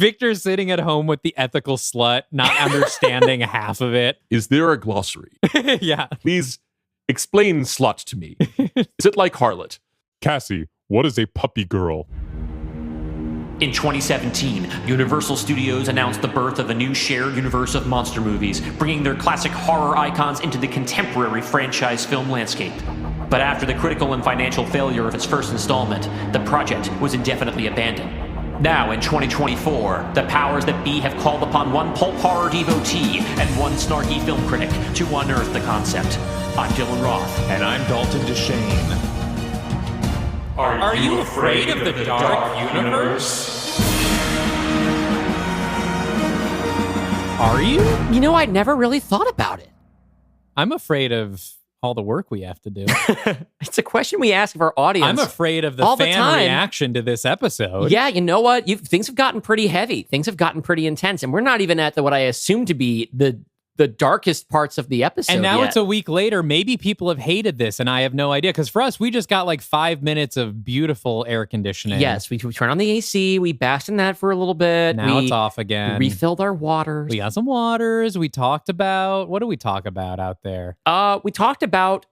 Victor's sitting at home with the ethical slut, not understanding half of it. Is there a glossary? Yeah. Please explain slut to me. Is it like harlot? Cassie, what is a puppy girl? In 2017, Universal Studios announced the birth of a new shared universe of monster movies, bringing their classic horror icons into the contemporary franchise film landscape. But after the critical and financial failure of its first installment, the project was indefinitely abandoned. Now, in 2024, the powers that be have called upon one pulp horror devotee and one snarky film critic to unearth the concept. I'm Dylan Roth. And I'm Dalton DeShane. Are you afraid of the dark universe? Are you? You know, I never really thought about it. I'm afraid of all the work we have to do. It's a question we ask of our audience. I'm afraid of the all fan the time. reaction to this episode. Yeah, you know what? Things have gotten pretty heavy. Things have gotten pretty intense. And we're not even at what I assume to be the darkest parts of the episode And now yet. it's a week later. Maybe people have hated this, and I have no idea. Because for us, we just got like 5 minutes of beautiful air conditioning. Yes, we turned on the AC. We basked in that for a little bit. Now it's off again. We refilled our waters. We got some waters. We talked about, what do we talk about out there? We talked about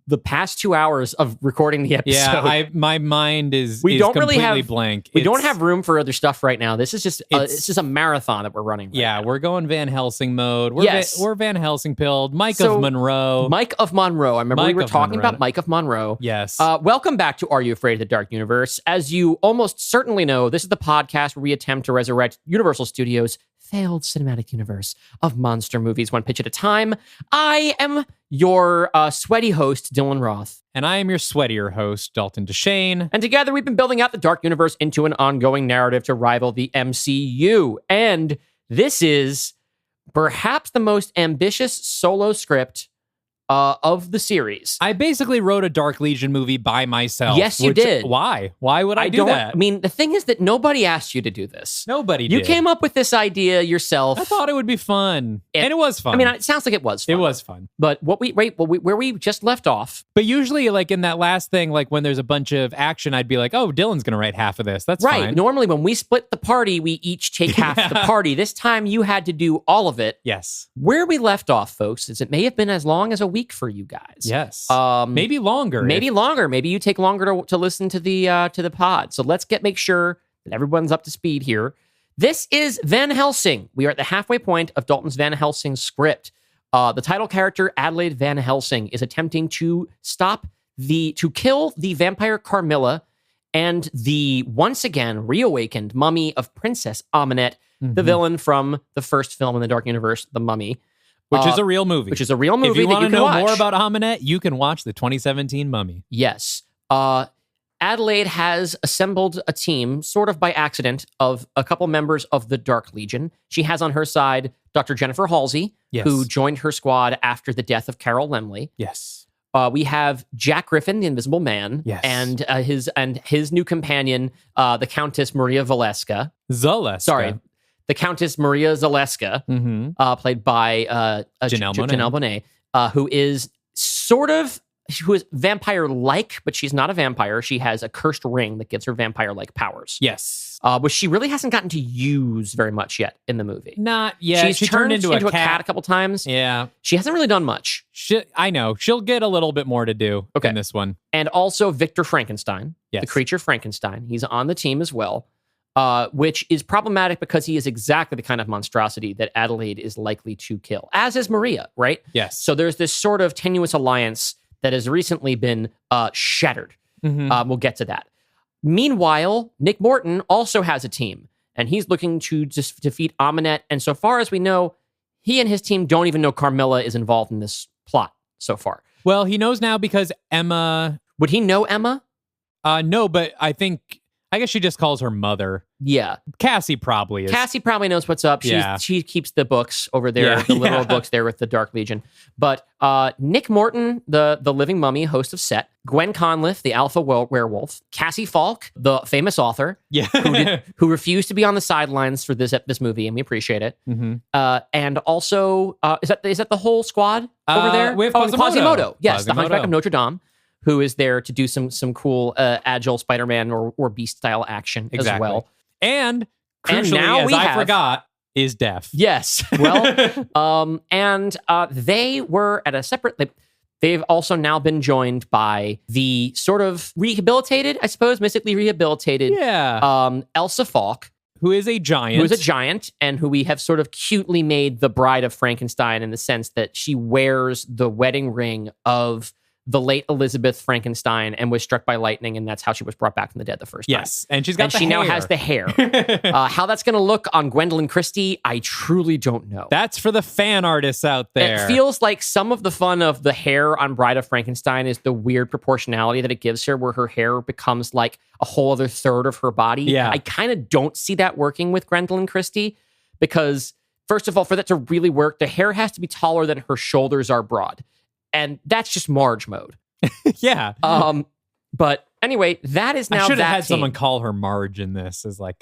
the past 2 hours of recording the episode. Yeah, my mind is we don't completely really have blank. We don't have room for other stuff right now. This is just it's just a marathon that we're running. Yeah, we're going Van Helsing mode. We're Van Helsing pilled. Mike of Monroe. Mike of Monroe. I remember we were talking about Mike of Monroe. Yes. Welcome back to Are You Afraid of the Dark Universe? As you almost certainly know, this is the podcast where we attempt to resurrect Universal Studios' failed cinematic universe of monster movies one pitch at a time. I am your sweaty host, Dylan Roth. And I am your sweatier host, Dalton DeShane. And together we've been building out the Dark Universe into an ongoing narrative to rival the MCU. And this is perhaps the most ambitious solo script of the series. I basically wrote a Dark Legion movie by myself. Yes, you did. Why? Why would I do that? I mean, the thing is that nobody asked you to do this. Nobody did. You came up with this idea yourself. I thought it would be fun. And it was fun. I mean, it sounds like it was fun. It was fun. But where we just left off. But usually, like in that last thing, like when there's a bunch of action, I'd be like, oh, Dylan's going to write half of this. That's right. fine. Normally, when we split the party, we each take half the party. This time, you had to do all of it. Yes. Where we left off, folks, is it may have been as long as a week for you guys. Yes. Maybe longer. Maybe longer. Maybe you take longer to listen to the pod. So let's make sure that everyone's up to speed here. This is Van Helsing. We are at the halfway point of Dalton's Van Helsing script. The title character, Adelaide Van Helsing, is attempting to kill the vampire Carmilla and the once again reawakened mummy of Princess Amenette, the villain from the first film in the Dark Universe, The Mummy. Which is a real movie. Which is a real movie. If you want to know watch more about Amenette, you can watch the 2017 Mummy. Yes. Adelaide has assembled a team, sort of by accident, of a couple members of the Dark Legion. She has on her side Dr. Jennifer Halsey, who joined her squad after the death of Carol Lemley. Yes. We have Jack Griffin, the Invisible Man, and his new companion, the Countess Maria Valeska. The Countess Maria Zaleska, played by Janelle Monáe, who is vampire-like, but she's not a vampire. She has a cursed ring that gives her vampire-like powers. Yes. Which she really hasn't gotten to use very much yet in the movie. Not yet. She turned into a cat a couple times. Yeah. She hasn't really done much. I know. She'll get a little bit more to do in this one. And also Victor Frankenstein, the creature Frankenstein. He's on the team as well. Which is problematic because he is exactly the kind of monstrosity that Adelaide is likely to kill, as is Maria, right? Yes. So there's this sort of tenuous alliance that has recently been shattered. We'll get to that. Meanwhile, Nick Morton also has a team, and he's looking to just defeat Amenette. And so far as we know, he and his team don't even know Carmilla is involved in this plot so far. Well, he knows now because Emma... Would he know Emma? No, but I guess she just calls her mother. Yeah. Cassie probably is. Cassie probably knows what's up. She keeps the books over there, the literal books there with the Dark Legion. But Nick Morton, the living mummy, host of Set, Gwen Conliffe, the alpha werewolf, Cassie Falk, the famous author, who refused to be on the sidelines for this movie, and we appreciate it. And also, is that the whole squad over there? We have Quasimodo. Yes, Quasimodo. the Hunchback of Notre Dame, who is there to do some cool agile Spider-Man or Beast style action as well. And crucially, now as I forgot, is deaf. Yes. Well, they were at a separate. They've also now been joined by the sort of rehabilitated, I suppose, mystically rehabilitated, Elsa Falk, who is a giant, and who we have sort of cutely made the bride of Frankenstein in the sense that she wears the wedding ring of the late Elizabeth Frankenstein and was struck by lightning, and that's how she was brought back from the dead the first time. Yes, and she now has the hair. How that's going to look on Gwendolyn Christie, I truly don't know. That's for the fan artists out there. It feels like some of the fun of the hair on Bride of Frankenstein is the weird proportionality that it gives her, where her hair becomes like a whole other third of her body. Yeah. I kind of don't see that working with Gwendolyn Christie because, first of all, for that to really work, the hair has to be taller than her shoulders are broad. And that's just Marge mode. Yeah. But anyway, that is now. I should have had team. someone call her Marge in this as like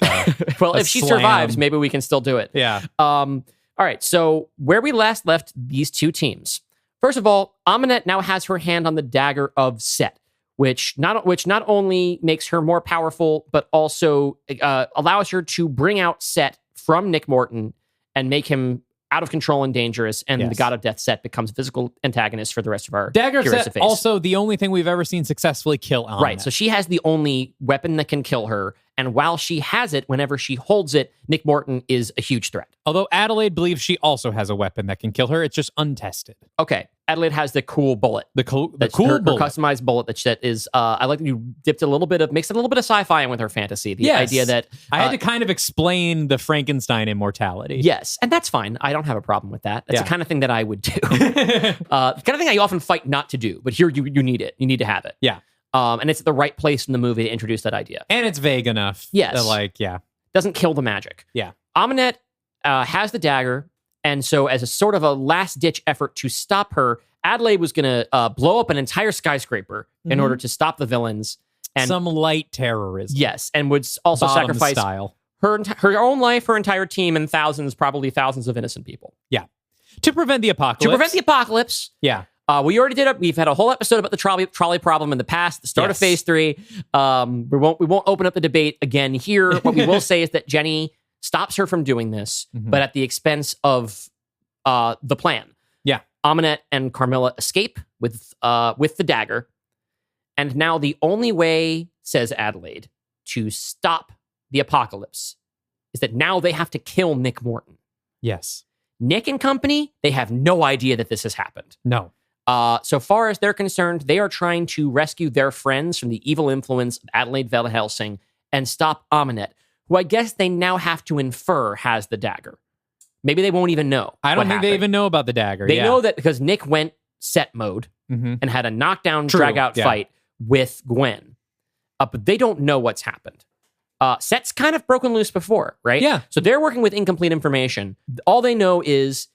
well, if she survives, maybe we can still do it. Yeah. All right. So where we last left these two teams. First of all, Amunet now has her hand on the dagger of Set, which not only makes her more powerful, but also allows her to bring out Set from Nick Morton and make him out of control and dangerous, and the God of Death Set becomes physical antagonist for the rest of our Dagger Set. Also, the only thing we've ever seen successfully kill Amunet. Right, so she has the only weapon that can kill her, and while she has it, whenever she holds it, Nick Morton is a huge threat. Although Adelaide believes she also has a weapon that can kill her, it's just untested. Okay, Adelaide has the cool bullet. The cool bullet. Her customized bullet that is, I like that you dipped a little bit of, mixed a little bit of sci-fi in with her fantasy. The idea that... I had to kind of explain the Frankenstein immortality. Yes, and that's fine. I don't have a problem with that. That's the kind of thing that I would do. The kind of thing I often fight not to do, but here you need it. You need to have it. Yeah. And it's at the right place in the movie to introduce that idea. And it's vague enough. Yes. Doesn't kill the magic. Yeah. Amunet has the dagger, and so as a sort of a last-ditch effort to stop her, Adelaide was going to blow up an entire skyscraper in order to stop the villains. And some light terrorism. Yes, and would also Bottom sacrifice style. her own life, her entire team, and probably thousands of innocent people. Yeah. To prevent the apocalypse. Yeah. We already did it. We've had a whole episode about the trolley problem in the past, the start of phase 3. We won't open up the debate again here. What we will say is that Jenny stops her from doing this, but at the expense of the plan. Yeah. Amunet and Carmilla escape with the dagger. And now the only way, says Adelaide, to stop the apocalypse is that now they have to kill Nick Morton. Yes. Nick and company, they have no idea that this has happened. No. So far as they're concerned, they are trying to rescue their friends from the evil influence of Adelaide Van Helsing and stop Amunet, who I guess they now have to infer has the dagger. Maybe they won't even know. I don't think they even know about the dagger. They know that because Nick went Set mode and had a knockdown, drag-out fight with Gwen. But they don't know what's happened. Set's kind of broken loose before, right? Yeah. So they're working with incomplete information. All they know is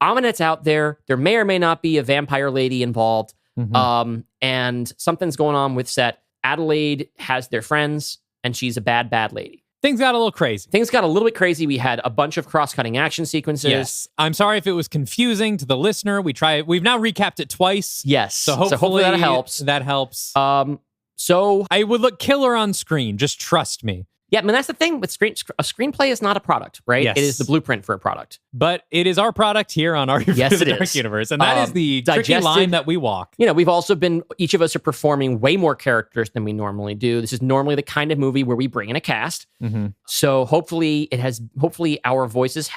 Amunet's out there. There may or may not be a vampire lady involved. And something's going on with Set. Adelaide has their friends, and she's a bad, bad lady. Things got a little crazy. Things got a little bit crazy. We had a bunch of cross-cutting action sequences. Yes. I'm sorry if it was confusing to the listener. We've now recapped it twice. Yes. So hopefully that helps. That helps. So I would look killer on screen. Just trust me. Yeah, I mean, that's the thing with a screenplay is not a product, right? Yes. It is the blueprint for a product. But it is our product here on our Yes, it Dark is. Universe. And that is the tricky line that we walk. You know, we've also each of us are performing way more characters than we normally do. This is normally the kind of movie where we bring in a cast. So hopefully our voices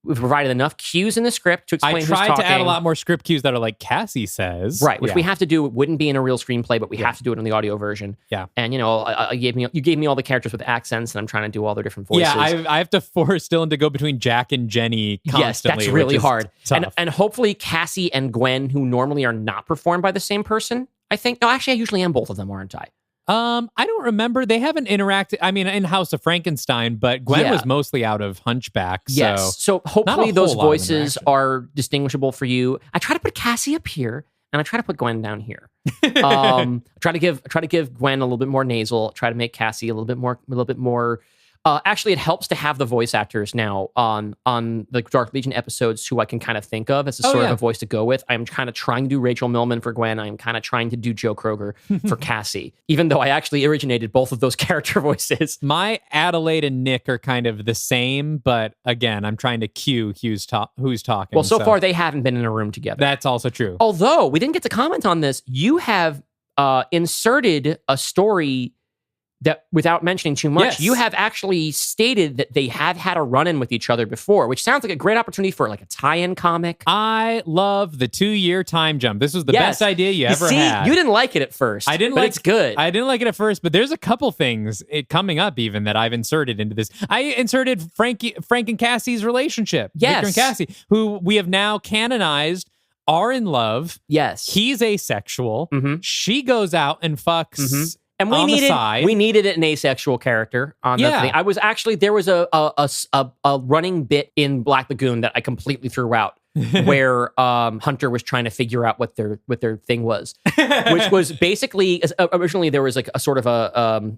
we've provided enough cues in the script to explain who's talking. I tried to add a lot more script cues that are like Cassie says. Right, which we have to do. It wouldn't be in a real screenplay, but we have to do it in the audio version. Yeah. And, you know, you gave me all the characters with accents, and I'm trying to do all their different voices. Yeah, I have to force Dylan to go between Jack and Jenny constantly. Yes, that's really hard. Tough. And hopefully Cassie and Gwen, who normally are not performed by the same person, I think. No, actually, I usually am both of them, aren't I? I don't remember. They haven't interacted. I mean, in House of Frankenstein, but Gwen was mostly out of Hunchback. Yes. So hopefully those voices are distinguishable for you. I try to put Cassie up here, and I try to put Gwen down here. I try to give Gwen a little bit more nasal. Try to make Cassie a little bit more Actually, it helps to have the voice actors now on the Dark Legion episodes who I can kind of think of as a sort of a voice to go with. I'm kind of trying to do Rachel Millman for Gwen. I'm kind of trying to do Joe Kroger for Cassie, even though I actually originated both of those character voices. My Adelaide and Nick are kind of the same, but again, I'm trying to cue who's talking. Well, so far they haven't been in a room together. That's also true. Although we didn't get to comment on this, you have inserted a story that, without mentioning too much, you have actually stated that they have had a run-in with each other before, which sounds like a great opportunity for like a tie-in comic. I love the 2-year time jump. This was the best idea you ever had. You didn't like it at first. I didn't but like it's good. I didn't like it at first, but there's a couple things coming up even that I've inserted into this. I inserted Frank and Cassie's relationship. Yes. Victor and Cassie, who we have now canonized are in love. Yes. He's asexual. Mm-hmm. She goes out and fucks. And we needed an asexual character on the thing. There was a running bit in Black Lagoon that I completely threw out where Hunter was trying to figure out what their thing was, which was basically originally there was like a sort of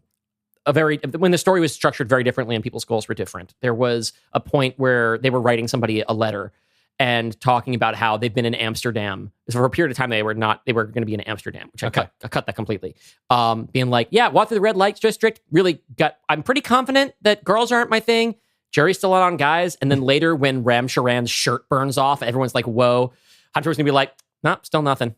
when the story was structured very differently and people's goals were different. There was a point where they were writing somebody a letter and talking about how they've been in Amsterdam. So for a period of time, they were going to be in Amsterdam, which I cut that completely. Being like, walk through the red light district, I'm pretty confident that girls aren't my thing. Jury's still out on guys. And then later when Ram Sharan's shirt burns off, everyone's like, whoa. Hunter was going to be like, nope, still nothing.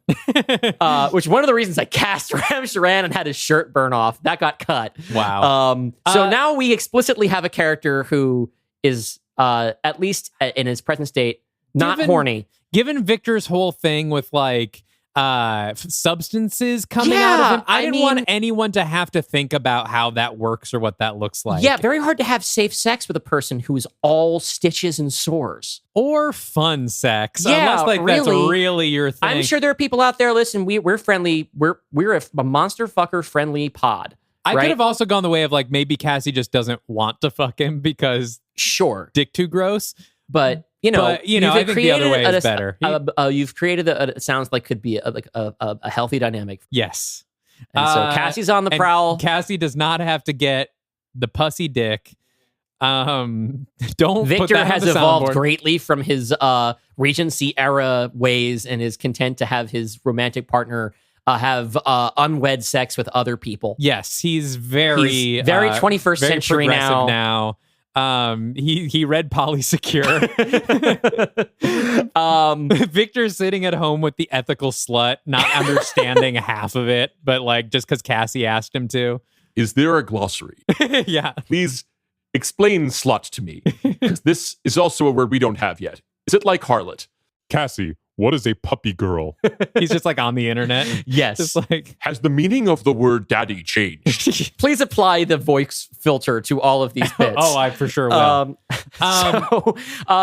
Which one of the reasons I cast Ram Sharan and had his shirt burn off, that got cut. Wow. So now we explicitly have a character who is, at least in his present state, not horny. Given Victor's whole thing with like substances coming out of him, I didn't want anyone to have to think about how that works or what that looks like. Yeah, very hard to have safe sex with a person who is all stitches and sores. Or fun sex. Yeah, unless that's really your thing. I'm sure there are people out there, listen, we're friendly. We're a monster fucker friendly pod. I could have also gone the way of like maybe Cassie just doesn't want to fuck him because dick too gross. But I think the other way is better. You've created it sounds like could be a healthy dynamic. Yes. And so Cassie's on the prowl. Cassie does not have to get the pussy dick. Victor has evolved greatly from his Regency era ways and is content to have his romantic partner have unwed sex with other people. Yes, he's very 21st century now. He read Polysecure. Victor's sitting at home with the ethical slut, not understanding half of it, but like just because Cassie asked him to. Is there a glossary? Yeah. Please explain slut to me, because this is also a word we don't have yet. Is it like harlot? Cassie, what is a puppy girl? He's just like on the internet. Yes. Just like, has the meaning of the word daddy changed? Please apply the voice filter to all of these bits. I for sure will.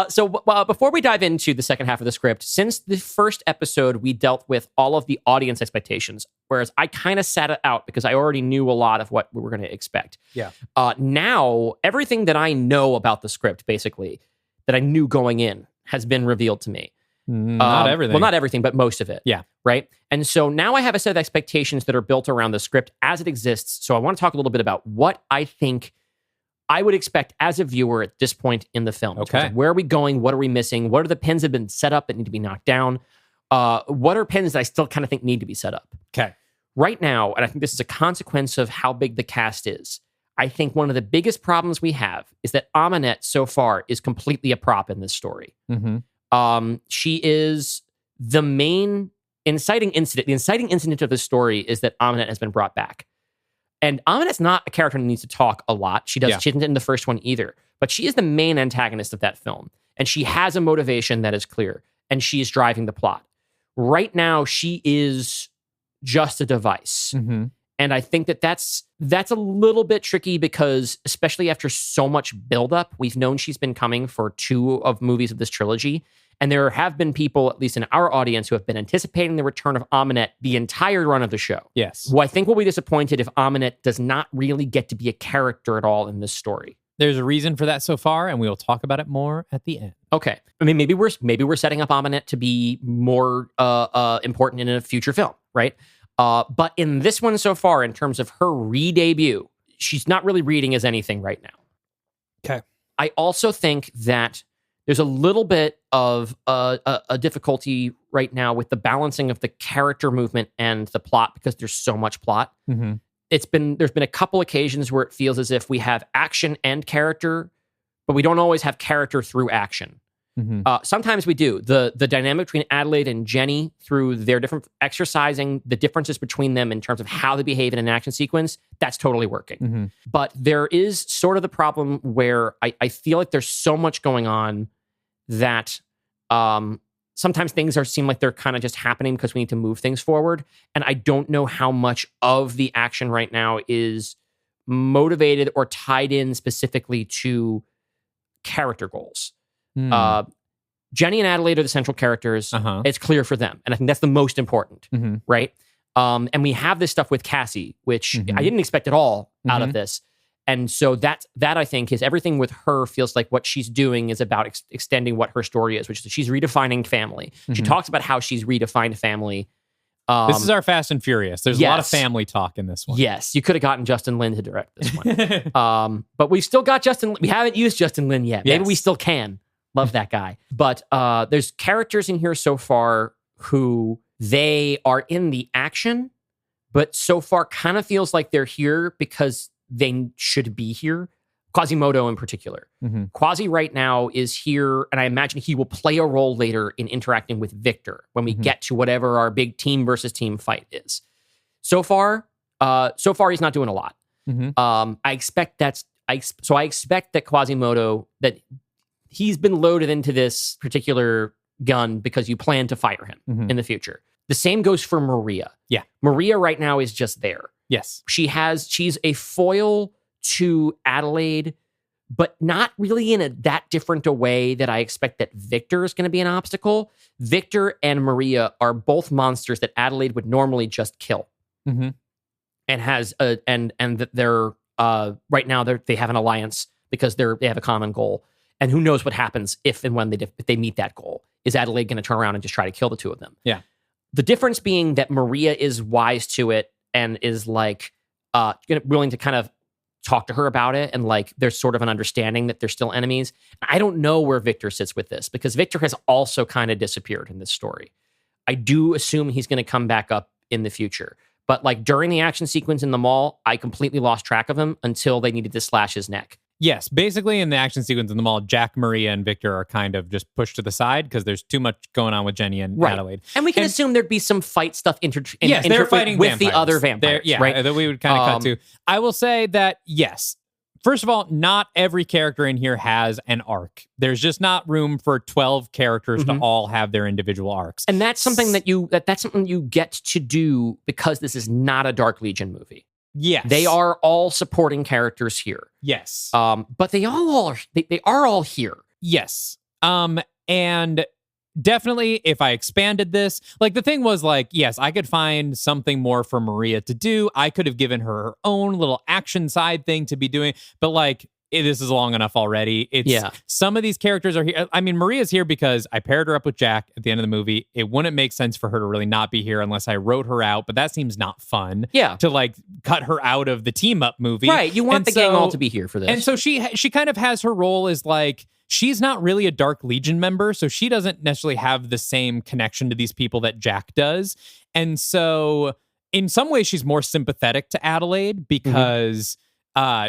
So before we dive into the second half of the script, since the first episode, we dealt with all of the audience expectations, whereas I kind of sat it out because I already knew a lot of what we were going to expect. Yeah. Now, everything that I know about the script, basically, that I knew going in, has been revealed to me. Not everything. Well, not everything, but most of it. Yeah. Right? And so now I have a set of expectations that are built around the script as it exists. So I want to talk a little bit about what I think I would expect as a viewer at this point in the film. Okay. Where are we going? What are we missing? What are the pins that have been set up that need to be knocked down? What are pins that I still kind of think need to be set up? Okay. Right now, and I think this is a consequence of how big the cast is, I think one of the biggest problems we have is that Amanette so far is completely a prop in this story. Mm-hmm. She is the main inciting incident. The inciting incident of the story is that Amanette has been brought back. And Amanette's not a character who needs to talk a lot. She doesn't in the first one either. But she is the main antagonist of that film. And she has a motivation that is clear. And she is driving the plot. Right now, she is just a device. Mm-hmm. And I think that's a little bit tricky because, especially after so much buildup, we've known she's been coming for 2 of movies of this trilogy. And there have been people, at least in our audience, who have been anticipating the return of Amanette the entire run of the show. Yes. Who I think will be disappointed if Amanette does not really get to be a character at all in this story. There's a reason for that so far, and we'll talk about it more at the end. Okay. I mean, maybe we're setting up Amanette to be more important in a future film, right? But in this one so far, in terms of her re-debut, she's not really reading as anything right now. I also think that there's a little bit of a difficulty right now with the balancing of the character movement and the plot because there's so much plot. Mm-hmm. There's been a couple occasions where it feels as if we have action and character, but we don't always have character through action. Mm-hmm. Sometimes we do. The dynamic between Adelaide and Jenny through their different exercising, the differences between them in terms of how they behave in an action sequence, that's totally working. Mm-hmm. But there is sort of the problem where I feel like there's so much going on that sometimes things seem like they're kind of just happening because we need to move things forward. And I don't know how much of the action right now is motivated or tied in specifically to character goals. Jenny and Adelaide are the central characters. Uh-huh. It's clear for them. And I think that's the most important, Mm-hmm. right? And we have this stuff with Cassie, which Mhm. I didn't expect at all out Mhm. of this. And so that I think is everything with her feels like what she's doing is about extending what her story is, which is she's redefining family. She Mhm. talks about how she's redefined family. This is our Fast and Furious. There's a lot of yes. family talk in this one. Yes, you could have gotten Justin Lin to direct this one. But we've still got We haven't used Justin Lin yet. Maybe Yes. we still can. Love that guy. But there's characters in here so far who they are in the action, but so far kind of feels like they're here because they should be here. Quasimodo in particular. Mhm. Quasi right now is here, and I imagine he will play a role later in interacting with Victor when we Mhm. get to whatever our big team versus team fight is. So far he's not doing a lot. Mhm. I expect that Quasimodo, that he's been loaded into this particular gun because you plan to fire him Mhm. in the future. The same goes for Maria. Yeah. Maria right now is just there. Yes. She's a foil to Adelaide, but not really in that different a way that I expect that Victor is going to be an obstacle. Victor and Maria are both monsters that Adelaide would normally just kill. Mm-hmm. And has that they're right now they have an alliance because they have a common goal. And who knows what happens if and when if they meet that goal. Is Adelaide going to turn around and just try to kill the two of them? Yeah. The difference being that Maria is wise to it and is like willing to kind of talk to her about it, and like there's sort of an understanding that they're still enemies. I don't know where Victor sits with this because Victor has also kind of disappeared in this story. I do assume he's going to come back up in the future. But like during the action sequence in the mall, I completely lost track of him until they needed to slash his neck. Yes, basically in the action sequence in the mall, Jack, Maria, and Victor are kind of just pushed to the side because there's too much going on with Jenny and Adelaide. And we can assume there'd be some fight stuff yes, they're fighting with vampires. the other vampires, right? That we would kind of cut to. I will say that, yes, first of all, not every character in here has an arc. There's just not room for 12 characters to all have their individual arcs. And that's something that's something you get to do because this is not a Dark Legion movie. Yes. They are all supporting characters here. Yes. But they are all here. Yes. And definitely if I expanded this, like the thing was like, yes, I could find something more for Maria to do. I could have given her own little action side thing to be doing, but like, this is long enough already. Some of these characters are here. I mean, Maria's here because I paired her up with Jack at the end of the movie. It wouldn't make sense for her to really not be here unless I wrote her out, but that seems not fun. Yeah. To like cut her out of the team up movie. Right. You want the gang all to be here for this. And so she kind of has her role as like, she's not really a Dark Legion member, so she doesn't necessarily have the same connection to these people that Jack does. And so in some ways she's more sympathetic to Adelaide because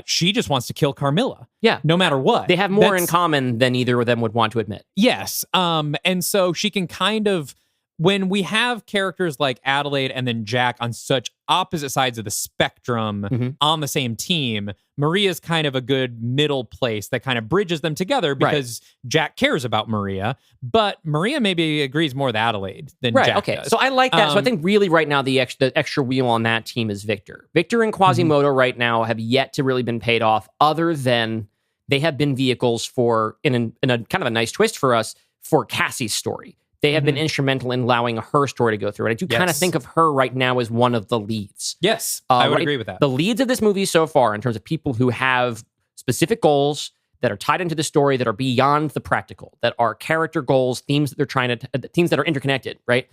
she just wants to kill Carmilla. Yeah. No matter what. They have more in common than either of them would want to admit. Yes. And so she can kind of, when we have characters like Adelaide and then Jack on such opposite sides of the spectrum on the same team, Maria's kind of a good middle place that kind of bridges them together because Jack cares about Maria, but Maria maybe agrees more with Adelaide than Jack does. So I like that. So I think really right now the extra wheel on that team is Victor. Victor and Quasimodo right now have yet to really been paid off, other than they have been vehicles for, in a kind of a nice twist for us, for Cassie's story. They have been instrumental in allowing her story to go through. And I do kind of think of her right now as one of the leads. Yes, I would agree with that. The leads of this movie so far, in terms of people who have specific goals that are tied into the story, that are beyond the practical, that are character goals, themes that they're trying to, themes that are interconnected, right?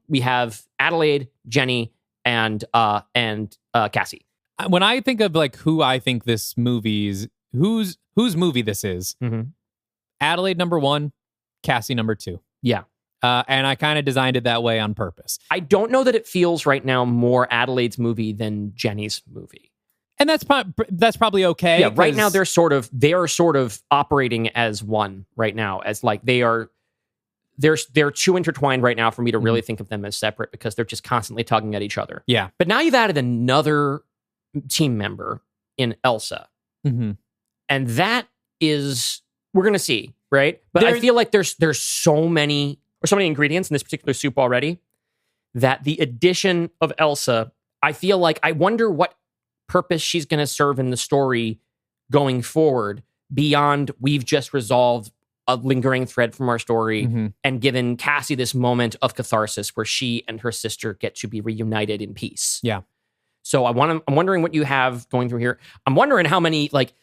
We have Adelaide, Jenny, and Cassie. When I think of like who I think this movie's, whose movie this is. Mhm. Adelaide number 1, Cassie number 2. Yeah. And I kind of designed it that way on purpose. I don't know that it feels right now more Adelaide's movie than Jenny's movie. And that's probably okay. Yeah, right 'cause- now they are sort of operating as one right now, as like they're too intertwined right now for me to really think of them as separate because they're just constantly tugging at each other. Yeah. But now you've added another team member in Elsa. Mm-hmm. And that is, we're going to see, right? But I feel like there's so many ingredients in this particular soup already that the addition of Elsa, I feel like, I wonder what purpose she's going to serve in the story going forward beyond we've just resolved a lingering thread from our story and given Cassie this moment of catharsis where she and her sister get to be reunited in peace. Yeah. So I'm wondering what you have going through here. I'm wondering how many, like,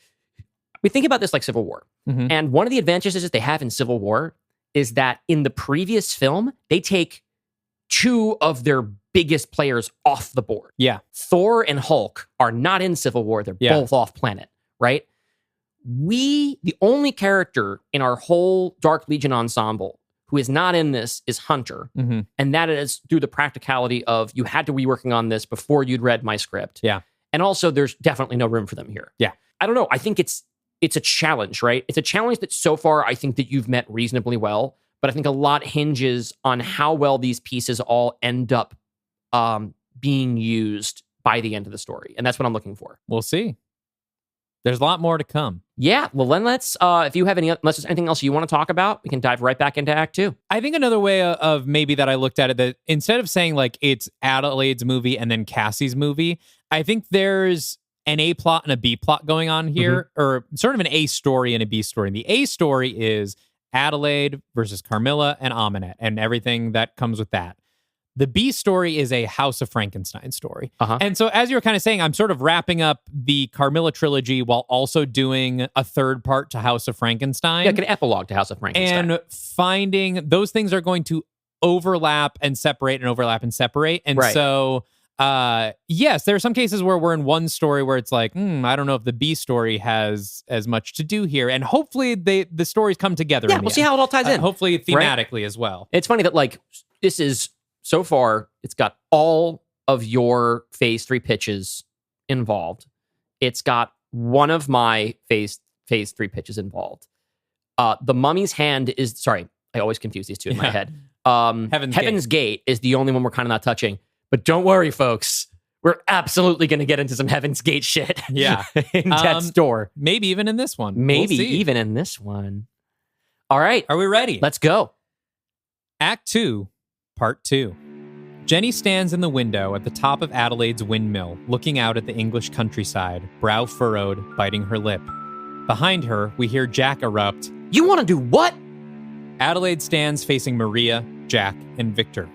we think about this like Civil War. And one of the advantages that they have in Civil War is that in the previous film, they take 2 of their biggest players off the board. Yeah. Thor and Hulk are not in Civil War. They're both off planet, right? The only character in our whole Dark Legion ensemble who is not in this is Hunter. And that is through the practicality of you had to be working on this before you'd read my script. Yeah. And also there's definitely no room for them here. Yeah. I don't know. I think it's a challenge, right? It's a challenge that so far I think that you've met reasonably well, but I think a lot hinges on how well these pieces all end up being used by the end of the story. And that's what I'm looking for. We'll see. There's a lot more to come. Yeah. Well, then let's, if you have unless there's anything else you want to talk about, we can dive right back into Act 2. I think another way of maybe that I looked at it, that instead of saying like it's Adelaide's movie and then Cassie's movie, I think there's an A plot and a B plot going on here, or sort of an A story and a B story. And the A story is Adelaide versus Carmilla and Aminette and everything that comes with that. The B story is a House of Frankenstein story. And so as you were kind of saying, I'm sort of wrapping up the Carmilla trilogy while also doing a third part to House of Frankenstein. Yeah, like an epilogue to House of Frankenstein. And finding those things are going to overlap and separate and overlap and separate. And so, yes, there are some cases where we're in one story where it's like, I don't know if the B story has as much to do here. And hopefully the stories come together. Yeah, we'll see how it all ties in. Hopefully thematically as well. It's funny that like this is, so far, it's got all of your phase 3 pitches involved. It's got one of my phase 3 pitches involved. The Mummy's Hand is, sorry, I always confuse these two in my head. Heaven's Gate is the only one we're kind of not touching. But don't worry, folks. We're absolutely going to get into some Heaven's Gate shit. Yeah. In Death's Door. Maybe even in this one. Maybe We'll see. even in this one. All right. Are we ready? Let's go. Act 2, Part 2. Jenny stands in the window at the top of Adelaide's windmill, looking out at the English countryside, brow furrowed, biting her lip. Behind her, we hear Jack erupt. You want to do what? Adelaide stands facing Maria, Jack, and Victor.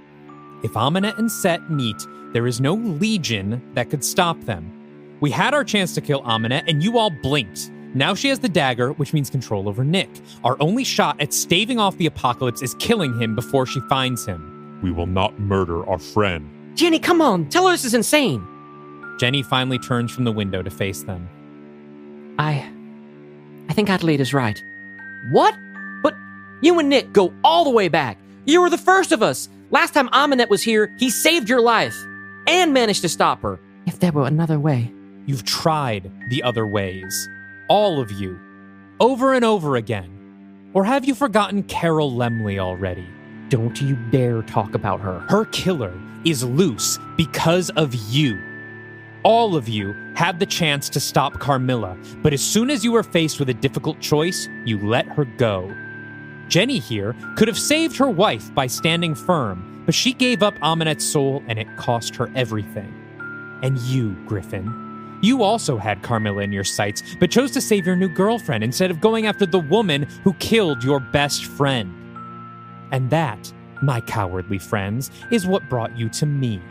If Aminette and Set meet, there is no legion that could stop them. We had our chance to kill Aminette, and you all blinked. Now she has the dagger, which means control over Nick. Our only shot at staving off the apocalypse is killing him before she finds him. We will not murder our friend. Jenny, come on. Tell her this is insane. Jenny finally turns from the window to face them. I think Adelaide is right. What? But you and Nick go all the way back. You were the first of us. Last time Aminette was here, he saved your life and managed to stop her. If there were another way. You've tried the other ways. All of you. Over and over again. Or have you forgotten Carol Lemley already? Don't you dare talk about her. Her killer is loose because of you. All of you had the chance to stop Carmilla, but as soon as you were faced with a difficult choice, you let her go. Jenny here could have saved her wife by standing firm, but she gave up Aminette's soul and it cost her everything. And you, Griffin, you also had Carmilla in your sights, but chose to save your new girlfriend instead of going after the woman who killed your best friend. And that, my cowardly friends, is what brought you to me.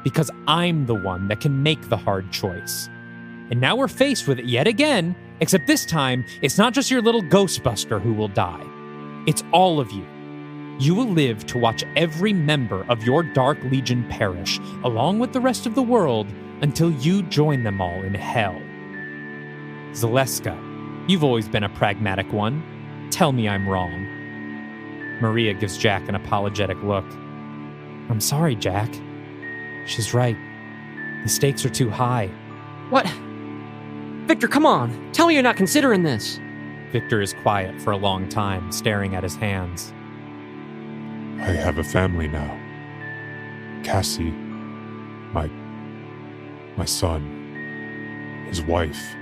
Because I'm the one that can make the hard choice. And now we're faced with it yet again, except this time, it's not just your little Ghostbuster who will die. It's all of you. You will live to watch every member of your Dark Legion perish, along with the rest of the world, until you join them all in hell. Zaleska, You've always been a pragmatic one. Tell me I'm wrong. Maria gives Jack an apologetic look. I'm sorry, Jack. She's right. The stakes are too high. What? Victor, come on. Tell me you're not considering this. Victor is quiet for a long time, staring at his hands. I have a family now. Cassie, my son, his wife.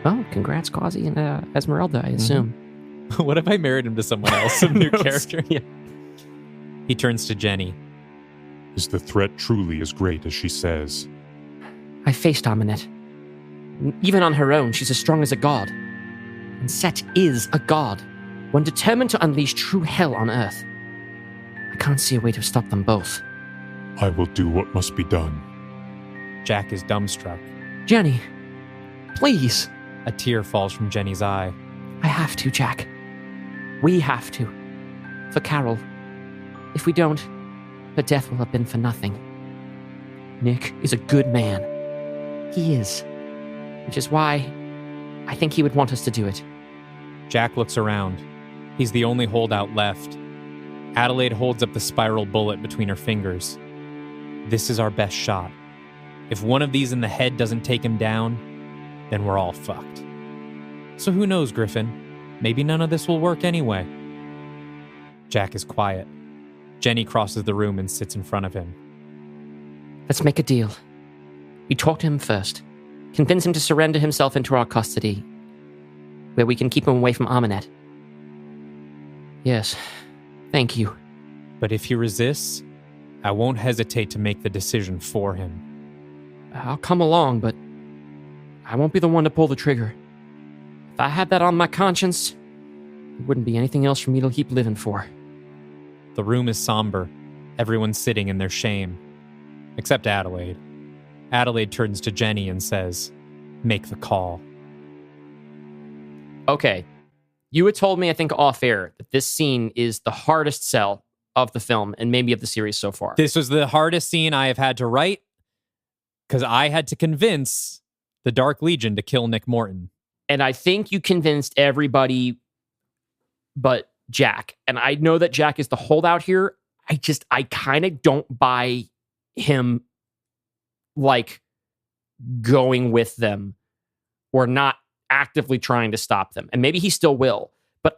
Oh, congrats, Quasi and Esmeralda, I assume. What if I married him to someone else, some new character? Yeah. He turns to Jenny. Is the threat truly as great as she says? I faced Aminette. Even on her own, she's as strong as a god. And Set is a god, one determined to unleash true hell on Earth. I can't see a way to stop them both. I will do what must be done. Jack is dumbstruck. Jenny, please. A tear falls from Jenny's eye. I have to, Jack. We have to. For Carol. If we don't, her death will have been for nothing. Nick is a good man. He is. Which is why I think he would want us to do it. Jack looks around. He's the only holdout left. Adelaide holds up the spiral bullet between her fingers. This is our best shot. If one of these in the head doesn't take him down, then we're all fucked. So who knows, Griffin? Maybe none of this will work anyway. Jack is quiet. Jenny crosses the room and sits in front of him. Let's make a deal. We talk to him first. Convince him to surrender himself into our custody, where we can keep him away from Aminette. Yes, thank you. But if he resists, I won't hesitate to make the decision for him. I'll come along, but I won't be the one to pull the trigger. If I had that on my conscience, there wouldn't be anything else for me to keep living for. The room is somber. Everyone's sitting in their shame. Except Adelaide. Adelaide turns to Jenny and says, "Make the call." Okay. You had told me, I think off air, that this scene is the hardest sell of the film and maybe of the series so far. This was the hardest scene I have had to write because I had to convince the Dark Legion to kill Nick Morton. And I think you convinced everybody but Jack. And I know that Jack is the holdout here. I kind of don't buy him like going with them or not actively trying to stop them. And maybe he still will. But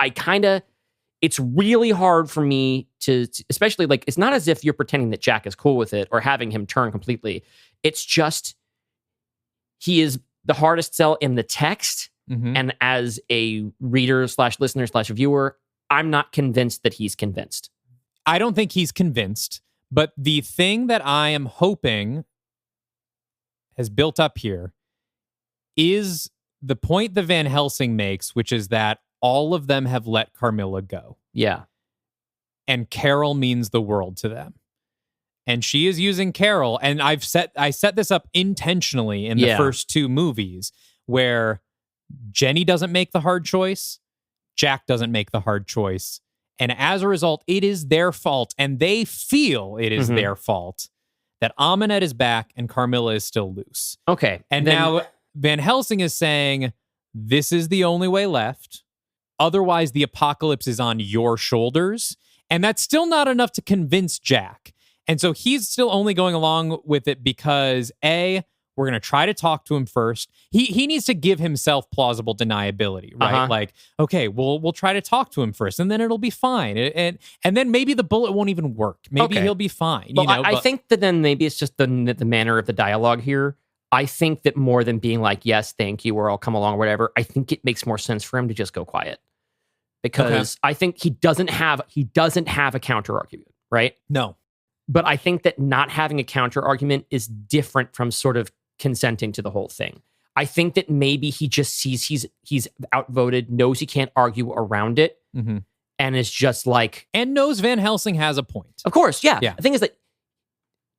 it's really hard for me to, especially like, it's not as if you're pretending that Jack is cool with it or having him turn completely. It's just, he is the hardest sell in the text. Mm-hmm. And as a reader / listener / viewer, I'm not convinced that he's convinced. I don't think he's convinced, but the thing that I am hoping has built up here is the point that Van Helsing makes, which is that all of them have let Carmilla go. Yeah. And Carol means the world to them. And she is using Carol, and I set this up intentionally in the first two movies where Jenny doesn't make the hard choice, Jack doesn't make the hard choice. And as a result, it is their fault, and they feel it is their fault that Aminette is back and Carmilla is still loose. Okay. And now Van Helsing is saying, this is the only way left. Otherwise, the apocalypse is on your shoulders. And that's still not enough to convince Jack. And so he's still only going along with it because, A, we're going to try to talk to him first. He needs to give himself plausible deniability, right? Like, okay, we'll try to talk to him first, and then it'll be fine. And then maybe the bullet won't even work. Maybe he'll be fine. Well, I think that then maybe it's just the manner of the dialogue here. I think that more than being like, yes, thank you, or I'll come along or whatever, I think it makes more sense for him to just go quiet. Because I think he doesn't have a counter argument, right? No. But I think that not having a counter argument is different from sort of consenting to the whole thing. I think that maybe he just sees he's outvoted, knows he can't argue around it, and is just like... And knows Van Helsing has a point. Of course, yeah. The thing is that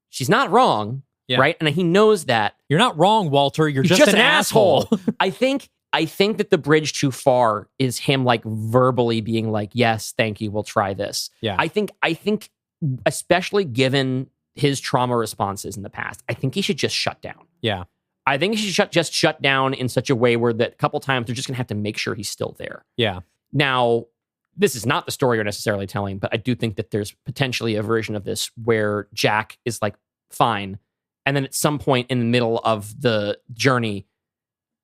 she's not wrong, right? And he knows that. You're not wrong, Walter. You're just an asshole. I think that the bridge too far is him like verbally being like, yes, thank you, we'll try this. Yeah. I think especially given his trauma responses in the past, I think he should just shut down. Yeah. I think he should just shut down in such a way where that a couple times they're just going to have to make sure he's still there. Yeah. Now, this is not the story you're necessarily telling, but I do think that there's potentially a version of this where Jack is like, fine. And then at some point in the middle of the journey,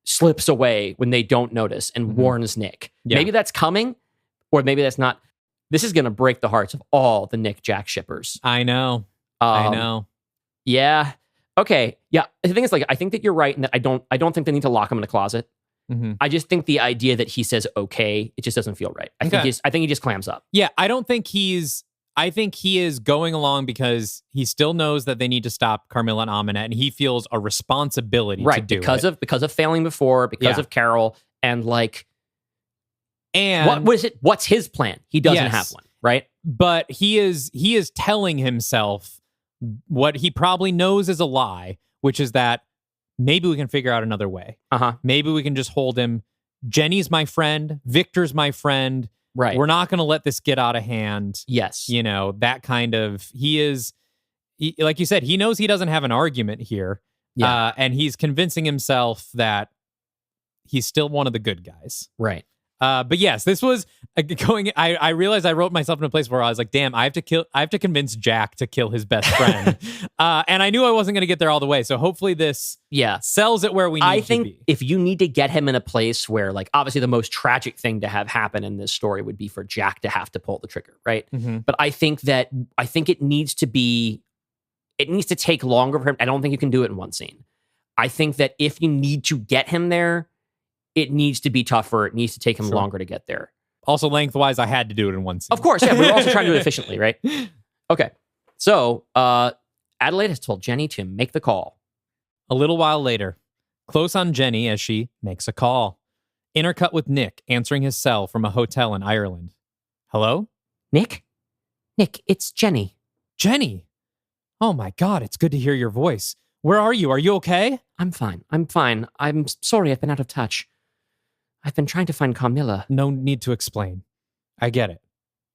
slips away when they don't notice and warns Nick. Yeah. Maybe that's coming, or maybe that's not. This is going to break the hearts of all the Nick Jack shippers. I know. I know. Yeah. Okay. Yeah. The thing is, like, I think that you're right in that I don't think they need to lock him in a closet. Mm-hmm. I just think the idea that he says okay, it just doesn't feel right. I think he just clams up. Yeah, I think he is going along because he still knows that they need to stop Carmilla and Aminette, and he feels a responsibility to do it. Because of failing before, because of Carol, and what's his plan? He doesn't have one, right? But he is telling himself what he probably knows is a lie, which is that maybe we can figure out another way. Maybe we can just hold him. Jenny's my friend. Victor's my friend. Right. We're not going to let this get out of hand. Yes. You know, that kind of, like you said, he knows he doesn't have an argument here. Yeah. And he's convincing himself that he's still one of the good guys. Right. But yes, this was I realized I wrote myself in a place where I was like, damn, I have to convince Jack to kill his best friend. And I knew I wasn't going to get there all the way. So hopefully this sells it where we need to be. I think if you need to get him in a place where, like, obviously the most tragic thing to have happen in this story would be for Jack to have to pull the trigger, right? Mm-hmm. But I think it needs to take longer for him. I don't think you can do it in one scene. I think that if you need to get him there, it needs to be tougher. It needs to take him longer to get there. Also, lengthwise, I had to do it in one scene. Of course, yeah. We're also trying to do it efficiently, right? Okay. So, Adelaide has told Jenny to make the call. A little while later, close on Jenny as she makes a call. Intercut with Nick answering his cell from a hotel in Ireland. Hello? Nick? Nick, it's Jenny. Jenny? Oh my God, it's good to hear your voice. Where are you? Are you okay? I'm fine. I'm sorry I've been out of touch. I've been trying to find Carmilla. No need to explain. I get it.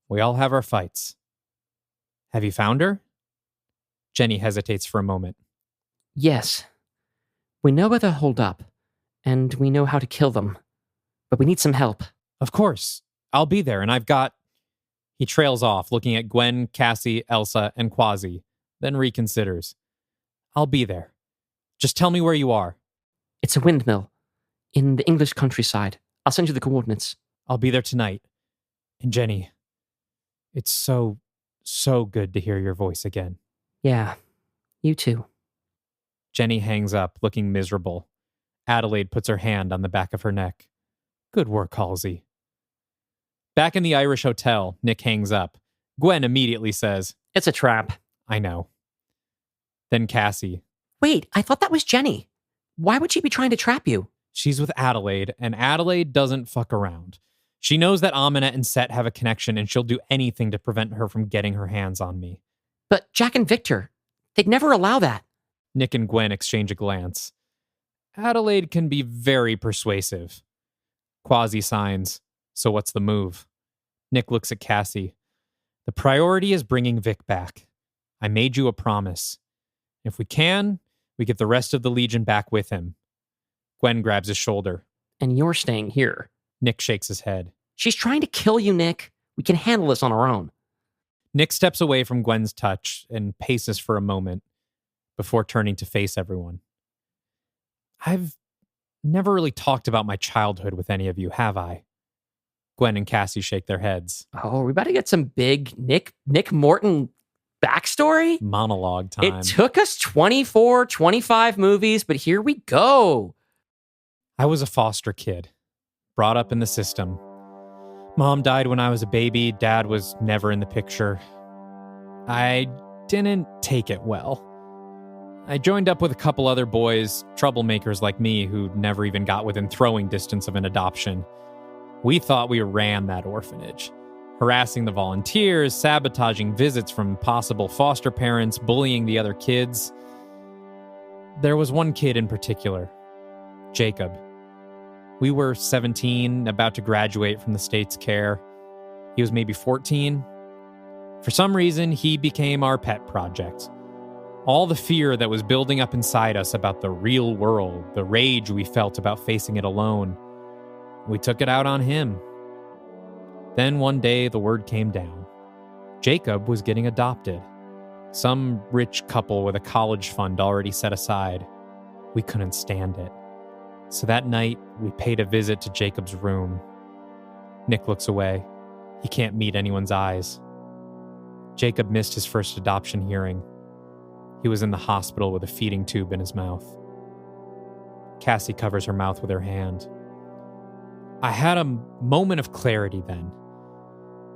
We all have our fights. Have you found her? Jenny hesitates for a moment. Yes. We know where they're holed up, and we know how to kill them. But we need some help. Of course. I'll be there, and I've got... He trails off, looking at Gwen, Cassie, Elsa, and Quasi, then reconsiders. I'll be there. Just tell me where you are. It's a windmill in the English countryside. I'll send you the coordinates. I'll be there tonight. And Jenny, it's so good to hear your voice again. Yeah, you too. Jenny hangs up, looking miserable. Adelaide puts her hand on the back of her neck. Good work, Halsey. Back in the Irish hotel, Nick hangs up. Gwen immediately says, It's a trap. I know. Then Cassie. Wait, I thought that was Jenny. Why would she be trying to trap you? She's with Adelaide, and Adelaide doesn't fuck around. She knows that Aminette and Set have a connection, and she'll do anything to prevent her from getting her hands on me. But Jack and Victor, they'd never allow that. Nick and Gwen exchange a glance. Adelaide can be very persuasive. Quasi signs. So what's the move? Nick looks at Cassie. The priority is bringing Vic back. I made you a promise. If we can, we get the rest of the Legion back with him. Gwen grabs his shoulder. And you're staying here. Nick shakes his head. She's trying to kill you, Nick. We can handle this on our own. Nick steps away from Gwen's touch and paces for a moment before turning to face everyone. I've never really talked about my childhood with any of you, have I? Gwen and Cassie shake their heads. Oh, are we about to get some big Nick Morton backstory? Monologue time. It took us 24, 25 movies, but here we go. I was a foster kid, brought up in the system. Mom died when I was a baby. Dad was never in the picture. I didn't take it well. I joined up with a couple other boys, troublemakers like me, who never even got within throwing distance of an adoption. We thought we ran that orphanage, harassing the volunteers, sabotaging visits from possible foster parents, bullying the other kids. There was one kid in particular, Jacob. We were 17, about to graduate from the state's care. He was maybe 14. For some reason, he became our pet project. All the fear that was building up inside us about the real world, the rage we felt about facing it alone, we took it out on him. Then one day the word came down. Jacob was getting adopted. Some rich couple with a college fund already set aside. We couldn't stand it. So that night, we paid a visit to Jacob's room. Nick looks away. He can't meet anyone's eyes. Jacob missed his first adoption hearing. He was in the hospital with a feeding tube in his mouth. Cassie covers her mouth with her hand. I had a moment of clarity then.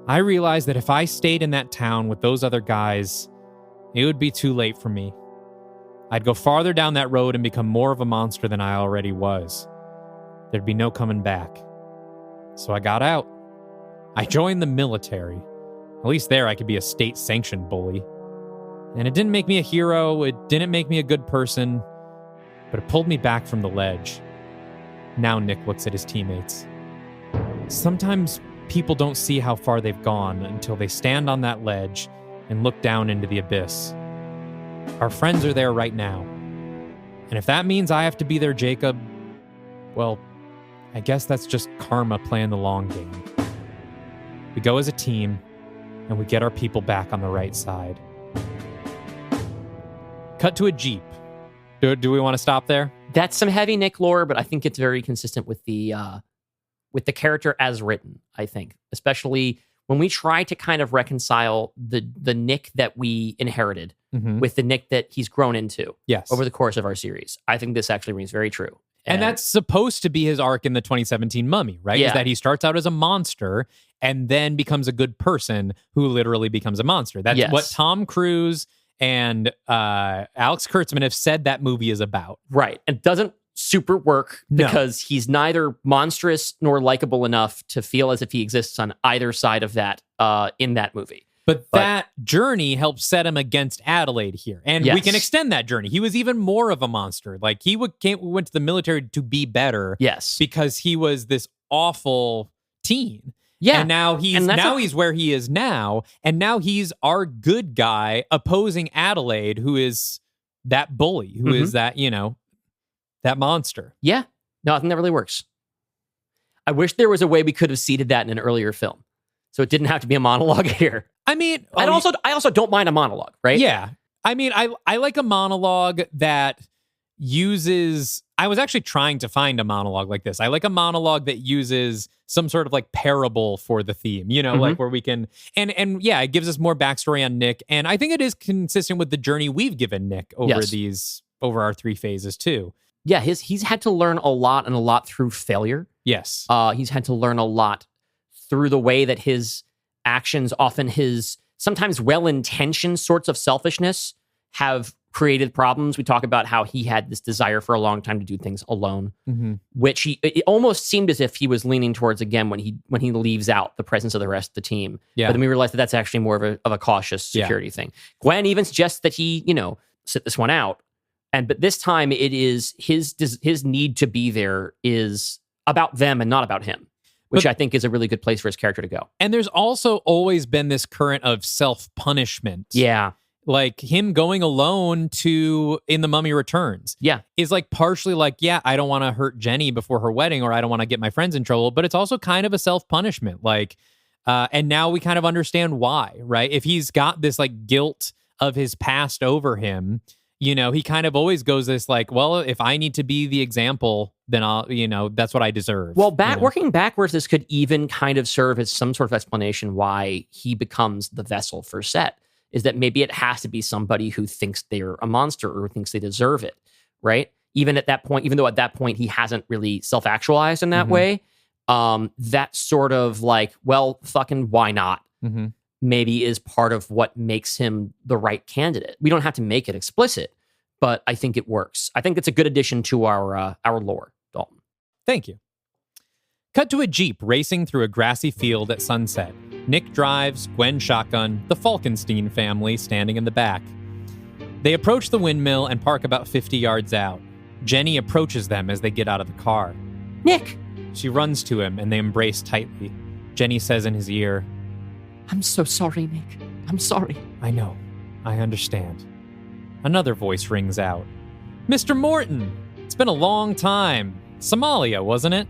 I realized that if I stayed in that town with those other guys, it would be too late for me. I'd go farther down that road and become more of a monster than I already was. There'd be no coming back. So I got out. I joined the military. At least there I could be a state-sanctioned bully. And it didn't make me a hero, it didn't make me a good person, but it pulled me back from the ledge. Now Nick looks at his teammates. Sometimes people don't see how far they've gone until they stand on that ledge and look down into the abyss. Our friends are there right now. And if that means I have to be their Jacob, well, I guess that's just karma playing the long game. We go as a team, and we get our people back on the right side. Cut to a Jeep. Do we want to stop there? That's some heavy Nick lore, but I think it's very consistent with the character as written, I think. Especially when we try to kind of reconcile the Nick that we inherited with the Nick that he's grown into over the course of our series. I think this actually rings very true. And that's supposed to be his arc in the 2017 Mummy, right? Yeah. Is that he starts out as a monster and then becomes a good person who literally becomes a monster. That's what Tom Cruise and Alex Kurtzman have said that movie is about. Right. And doesn't super work because he's neither monstrous nor likable enough to feel as if he exists on either side of that in that movie. But that journey helped set him against Adelaide here. And we can extend that journey. He was even more of a monster. Like, he went to the military to be better. Yes. Because he was this awful teen. Yeah. And now he's where he is now. And now he's our good guy opposing Adelaide, who is that bully, who is that, that monster. Yeah. No, I think that really works. I wish there was a way we could have seeded that in an earlier film, so it didn't have to be a monologue here. I mean, I also don't mind a monologue, right? Yeah. I mean, I like a monologue that uses... I was actually trying to find a monologue like this. I like a monologue that uses some sort of like parable for the theme, like where we can... And it gives us more backstory on Nick. And I think it is consistent with the journey we've given Nick over our 3 phases too. Yeah, he's had to learn a lot through failure. Yes. He's had to learn a lot through the way that his actions, often his sometimes well-intentioned sorts of selfishness, have created problems. We talk about how he had this desire for a long time to do things alone, which it almost seemed as if he was leaning towards again when he leaves out the presence of the rest of the team. Yeah. But then we realized that that's actually more of a cautious security thing. Gwen even suggests that he, sit this one out. But this time it is his need to be there is about them and not about him, which I think is a really good place for his character to go. And there's also always been this current of self-punishment. Yeah. Like him going alone in The Mummy Returns. Yeah. Is like partially like, I don't want to hurt Jenny before her wedding, or I don't want to get my friends in trouble, but it's also kind of a self-punishment. Like, and now we kind of understand why, right? If he's got this like guilt of his past over him, he kind of always goes this like, well, if I need to be the example, then I'll, that's what I deserve. Well, working backwards, this could even kind of serve as some sort of explanation why he becomes the vessel for Set, is that maybe it has to be somebody who thinks they're a monster or thinks they deserve it, right? Even though at that point he hasn't really self-actualized in that way, that sort of like, well, fucking why not? Maybe is part of what makes him the right candidate. We don't have to make it explicit, but I think it works. I think it's a good addition to our lore, Dalton. Thank you. Cut to a Jeep racing through a grassy field at sunset. Nick drives, Gwen shotgun, the Falkenstein family standing in the back. They approach the windmill and park about 50 yards out. Jenny approaches them as they get out of the car. Nick! She runs to him and they embrace tightly. Jenny says in his ear, I'm so sorry, Nick. I'm sorry. I know. I understand. Another voice rings out. Mr. Morton! It's been a long time. Somalia, wasn't it?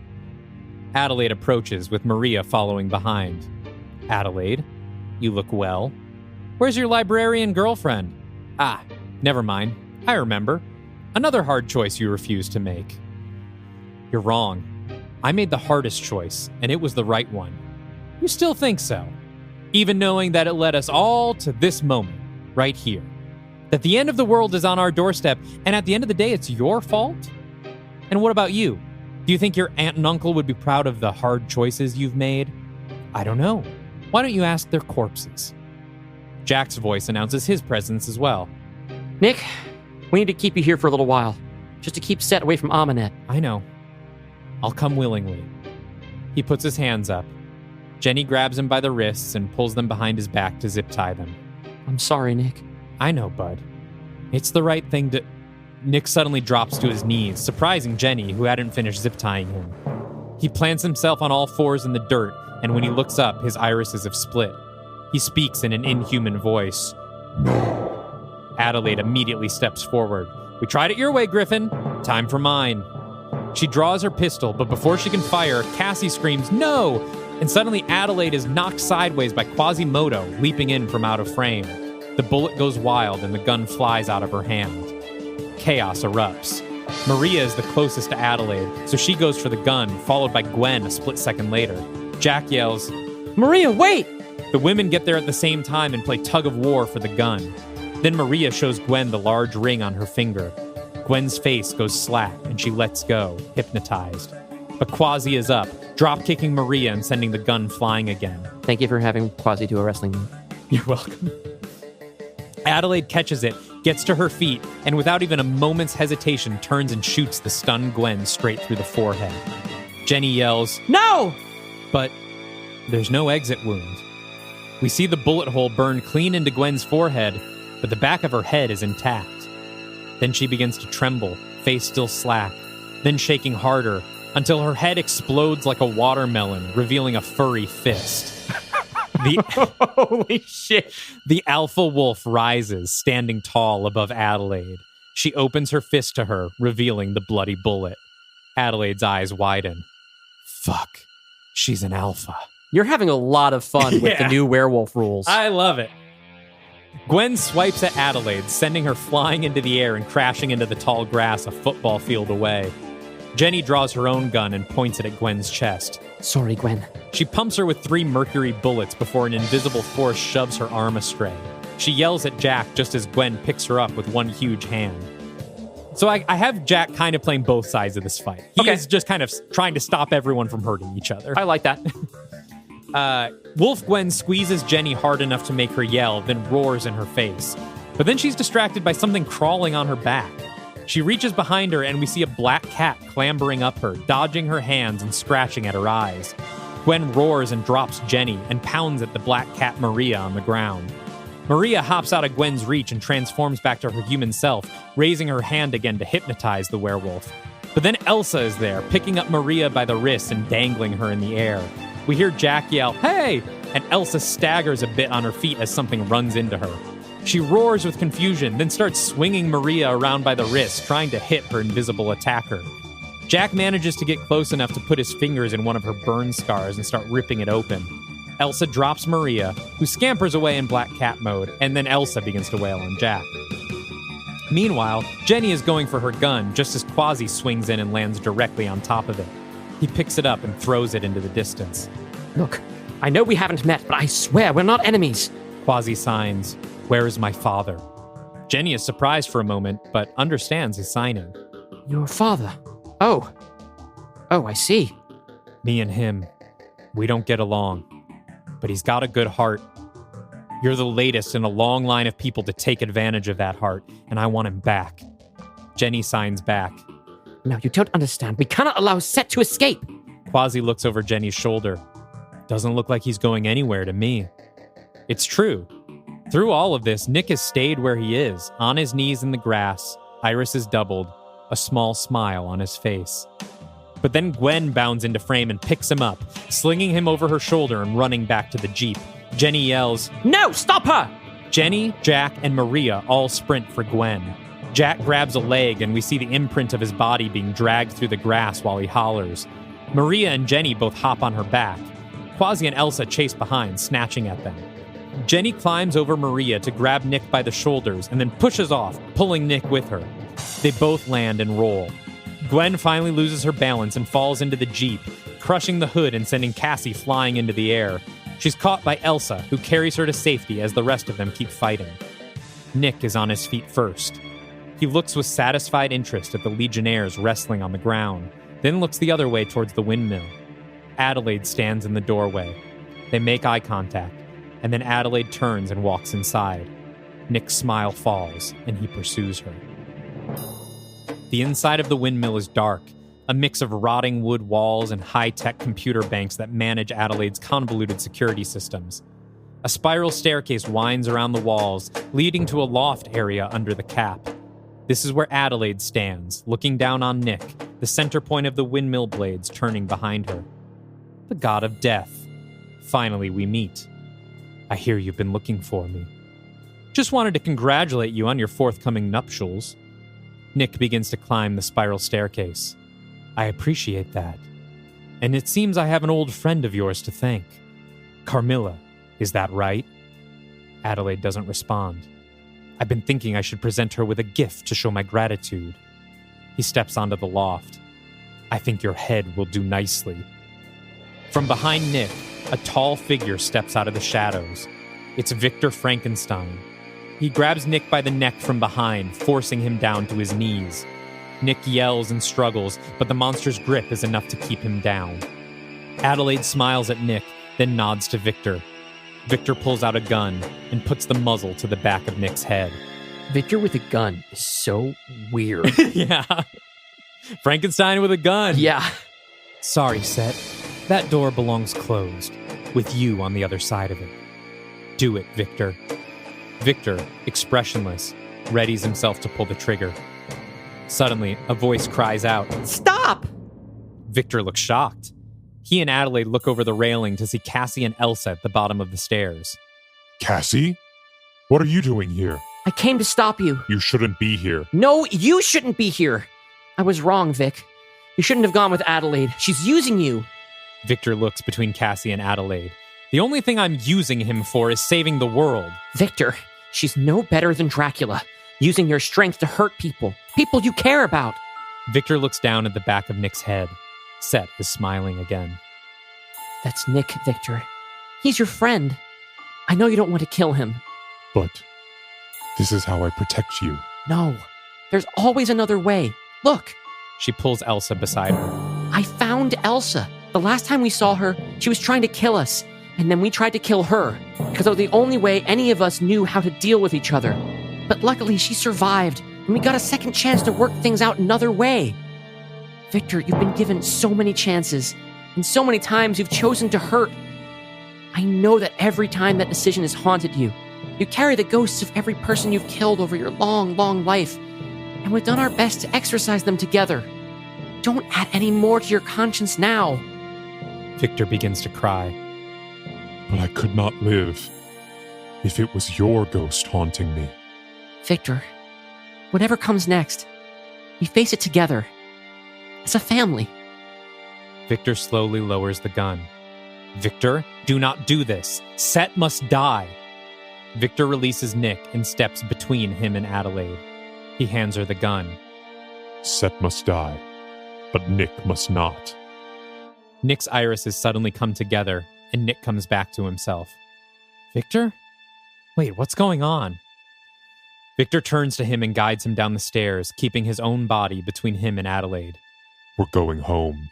Adelaide approaches with Maria following behind. Adelaide, you look well. Where's your librarian girlfriend? Ah, never mind. I remember. Another hard choice you refused to make. You're wrong. I made the hardest choice, and it was the right one. You still think so? Even knowing that it led us all to this moment, right here. That the end of the world is on our doorstep, and at the end of the day, it's your fault? And what about you? Do you think your aunt and uncle would be proud of the hard choices you've made? I don't know. Why don't you ask their corpses? Jack's voice announces his presence as well. Nick, we need to keep you here for a little while, just to keep Set away from Amunet. I know. I'll come willingly. He puts his hands up. Jenny grabs him by the wrists and pulls them behind his back to zip tie them. I'm sorry, Nick. I know, bud. It's the right thing to... Nick suddenly drops to his knees, surprising Jenny, who hadn't finished zip tying him. He plants himself on all fours in the dirt, and when he looks up, his irises have split. He speaks in an inhuman voice. No. Adelaide immediately steps forward. We tried it your way, Griffin. Time for mine. She draws her pistol, but before she can fire, Cassie screams, no! And suddenly Adelaide is knocked sideways by Quasimodo, leaping in from out of frame. The bullet goes wild and the gun flies out of her hand. Chaos erupts. Maria is the closest to Adelaide, so she goes for the gun, followed by Gwen a split second later. Jack yells, Maria, wait! The women get there at the same time and play tug of war for the gun. Then Maria shows Gwen the large ring on her finger. Gwen's face goes slack and she lets go, hypnotized. But Quasi is up, drop-kicking Maria and sending the gun flying again. Thank you for having Quasi do a wrestling move. You're welcome. Adelaide catches it, gets to her feet, and without even a moment's hesitation turns and shoots the stunned Gwen straight through the forehead. Jenny yells, no! But there's no exit wound. We see the bullet hole burn clean into Gwen's forehead, but the back of her head is intact. Then she begins to tremble, face still slack, then shaking harder, until her head explodes like a watermelon, revealing a furry fist. Holy shit. The alpha wolf rises, standing tall above Adelaide. She opens her fist to her, revealing the bloody bullet. Adelaide's eyes widen. Fuck. She's an alpha. You're having a lot of fun with the new werewolf rules. I love it. Gwen swipes at Adelaide, sending her flying into the air and crashing into the tall grass a football field away. Jenny draws her own gun and points it at Gwen's chest. Sorry, Gwen. She pumps her with 3 mercury bullets before an invisible force shoves her arm astray. She yells at Jack just as Gwen picks her up with one huge hand. So I have Jack kind of playing both sides of this fight. He is just kind of trying to stop everyone from hurting each other. I like that. Wolf Gwen squeezes Jenny hard enough to make her yell, then roars in her face. But then she's distracted by something crawling on her back. She reaches behind her and we see a black cat clambering up her, dodging her hands and scratching at her eyes. Gwen roars and drops Jenny and pounds at the black cat Maria on the ground. Maria hops out of Gwen's reach and transforms back to her human self, raising her hand again to hypnotize the werewolf. But then Elsa is there, picking up Maria by the wrist and dangling her in the air. We hear Jack yell, hey! And Elsa staggers a bit on her feet as something runs into her. She roars with confusion, then starts swinging Maria around by the wrist, trying to hit her invisible attacker. Jack manages to get close enough to put his fingers in one of her burn scars and start ripping it open. Elsa drops Maria, who scampers away in black cat mode, and then Elsa begins to wail on Jack. Meanwhile, Jenny is going for her gun just as Quasi swings in and lands directly on top of it. He picks it up and throws it into the distance. Look, I know we haven't met, but I swear we're not enemies. Quasi signs, where is my father? Jenny is surprised for a moment, but understands his signing. Your father? Oh, I see. Me and him, we don't get along, but he's got a good heart. You're the latest in a long line of people to take advantage of that heart, and I want him back. Jenny signs back. No, you don't understand. We cannot allow Set to escape. Quasi looks over Jenny's shoulder. Doesn't look like he's going anywhere to me. It's true. Through all of this, Nick has stayed where he is, on his knees in the grass, irises doubled, a small smile on his face. But then Gwen bounds into frame and picks him up, slinging him over her shoulder and running back to the Jeep. Jenny yells, No, stop her! Jenny, Jack, and Maria all sprint for Gwen. Jack grabs a leg, and we see the imprint of his body being dragged through the grass while he hollers. Maria and Jenny both hop on her back. Quasi and Elsa chase behind, snatching at them. Jenny climbs over Maria to grab Nick by the shoulders and then pushes off, pulling Nick with her. They both land and roll. Gwen finally loses her balance and falls into the Jeep, crushing the hood and sending Cassie flying into the air. She's caught by Elsa, who carries her to safety as the rest of them keep fighting. Nick is on his feet first. He looks with satisfied interest at the Legionnaires wrestling on the ground, then looks the other way towards the windmill. Adelaide stands in the doorway. They make eye contact, and then Adelaide turns and walks inside. Nick's smile falls, and he pursues her. The inside of the windmill is dark, a mix of rotting wood walls and high-tech computer banks that manage Adelaide's convoluted security systems. A spiral staircase winds around the walls, leading to a loft area under the cap. This is where Adelaide stands, looking down on Nick, the center point of the windmill blades turning behind her. The god of death. Finally, we meet. I hear you've been looking for me. Just wanted to congratulate you on your forthcoming nuptials. Nick begins to climb the spiral staircase. I appreciate that. And it seems I have an old friend of yours to thank. Carmilla, is that right? Adelaide doesn't respond. I've been thinking I should present her with a gift to show my gratitude. He steps onto the loft. I think your head will do nicely. From behind Nick, a tall figure steps out of the shadows. It's Victor Frankenstein. He grabs Nick by the neck from behind, forcing him down to his knees. Nick yells and struggles, but the monster's grip is enough to keep him down. Adelaide smiles at Nick, then nods to Victor. Victor pulls out a gun and puts the muzzle to the back of Nick's head. Victor with a gun is so weird. Yeah. Frankenstein with a gun. Yeah. Sorry, Set. That door belongs closed, with you on the other side of it. Do it, Victor. Victor, expressionless, readies himself to pull the trigger. Suddenly, a voice cries out, Stop! Victor looks shocked. He and Adelaide look over the railing to see Cassie and Elsa at the bottom of the stairs. Cassie? What are you doing here? I came to stop you. You shouldn't be here. No, you shouldn't be here. I was wrong, Vic. You shouldn't have gone with Adelaide. She's using you. Victor looks between Cassie and Adelaide. The only thing I'm using him for is saving the world. Victor, she's no better than Dracula, using your strength to hurt people you care about. Victor looks down at the back of Nick's head. Set is smiling again. That's Nick, Victor. He's your friend. I know you don't want to kill him. But this is how I protect you. No, there's always another way. Look. She pulls Elsa beside her. I found Elsa. The last time we saw her, she was trying to kill us. And then we tried to kill her, because it was the only way any of us knew how to deal with each other. But luckily, she survived, and we got a second chance to work things out another way. Victor, you've been given so many chances, and so many times you've chosen to hurt. I know that every time that decision has haunted you, you carry the ghosts of every person you've killed over your long, long life, and we've done our best to exorcise them together. Don't add any more to your conscience now. Victor begins to cry. But I could not live if it was your ghost haunting me. Victor, whatever comes next, we face it together. As a family. Victor slowly lowers the gun. Victor, do not do this. Set must die. Victor releases Nick and steps between him and Adelaide. He hands her the gun. Set must die, but Nick must not. Nick's irises suddenly come together, and Nick comes back to himself. Victor? Wait, what's going on? Victor turns to him and guides him down the stairs, keeping his own body between him and Adelaide. We're going home.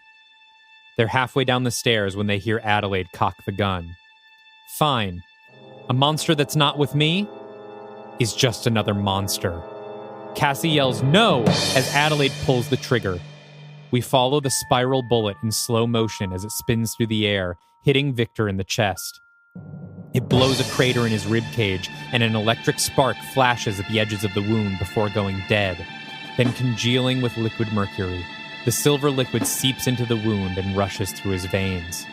They're halfway down the stairs when they hear Adelaide cock the gun. Fine. A monster that's not with me is just another monster. Cassie yells no as Adelaide pulls the trigger. We follow the spiral bullet in slow motion as it spins through the air, hitting Victor in the chest. It blows a crater in his ribcage, and an electric spark flashes at the edges of the wound before going dead, then congealing with liquid mercury. The silver liquid seeps into the wound and rushes through his veins.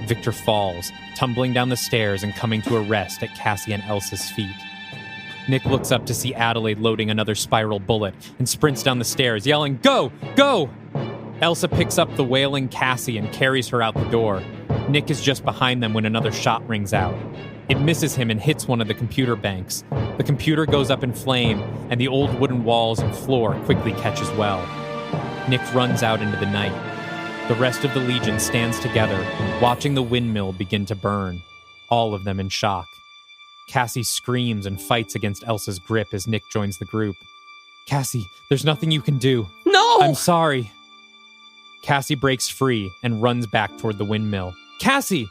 Victor falls, tumbling down the stairs and coming to a rest at Cassie and Elsa's feet. Nick looks up to see Adelaide loading another spiral bullet and sprints down the stairs, yelling, "Go! Go!" Elsa picks up the wailing Cassie and carries her out the door. Nick is just behind them when another shot rings out. It misses him and hits one of the computer banks. The computer goes up in flame, and the old wooden walls and floor quickly catch as well. Nick runs out into the night. The rest of the Legion stands together, watching the windmill begin to burn, all of them in shock. Cassie screams and fights against Elsa's grip as Nick joins the group. "Cassie, there's nothing you can do." No! "I'm sorry." Cassie breaks free and runs back toward the windmill. "Cassie!"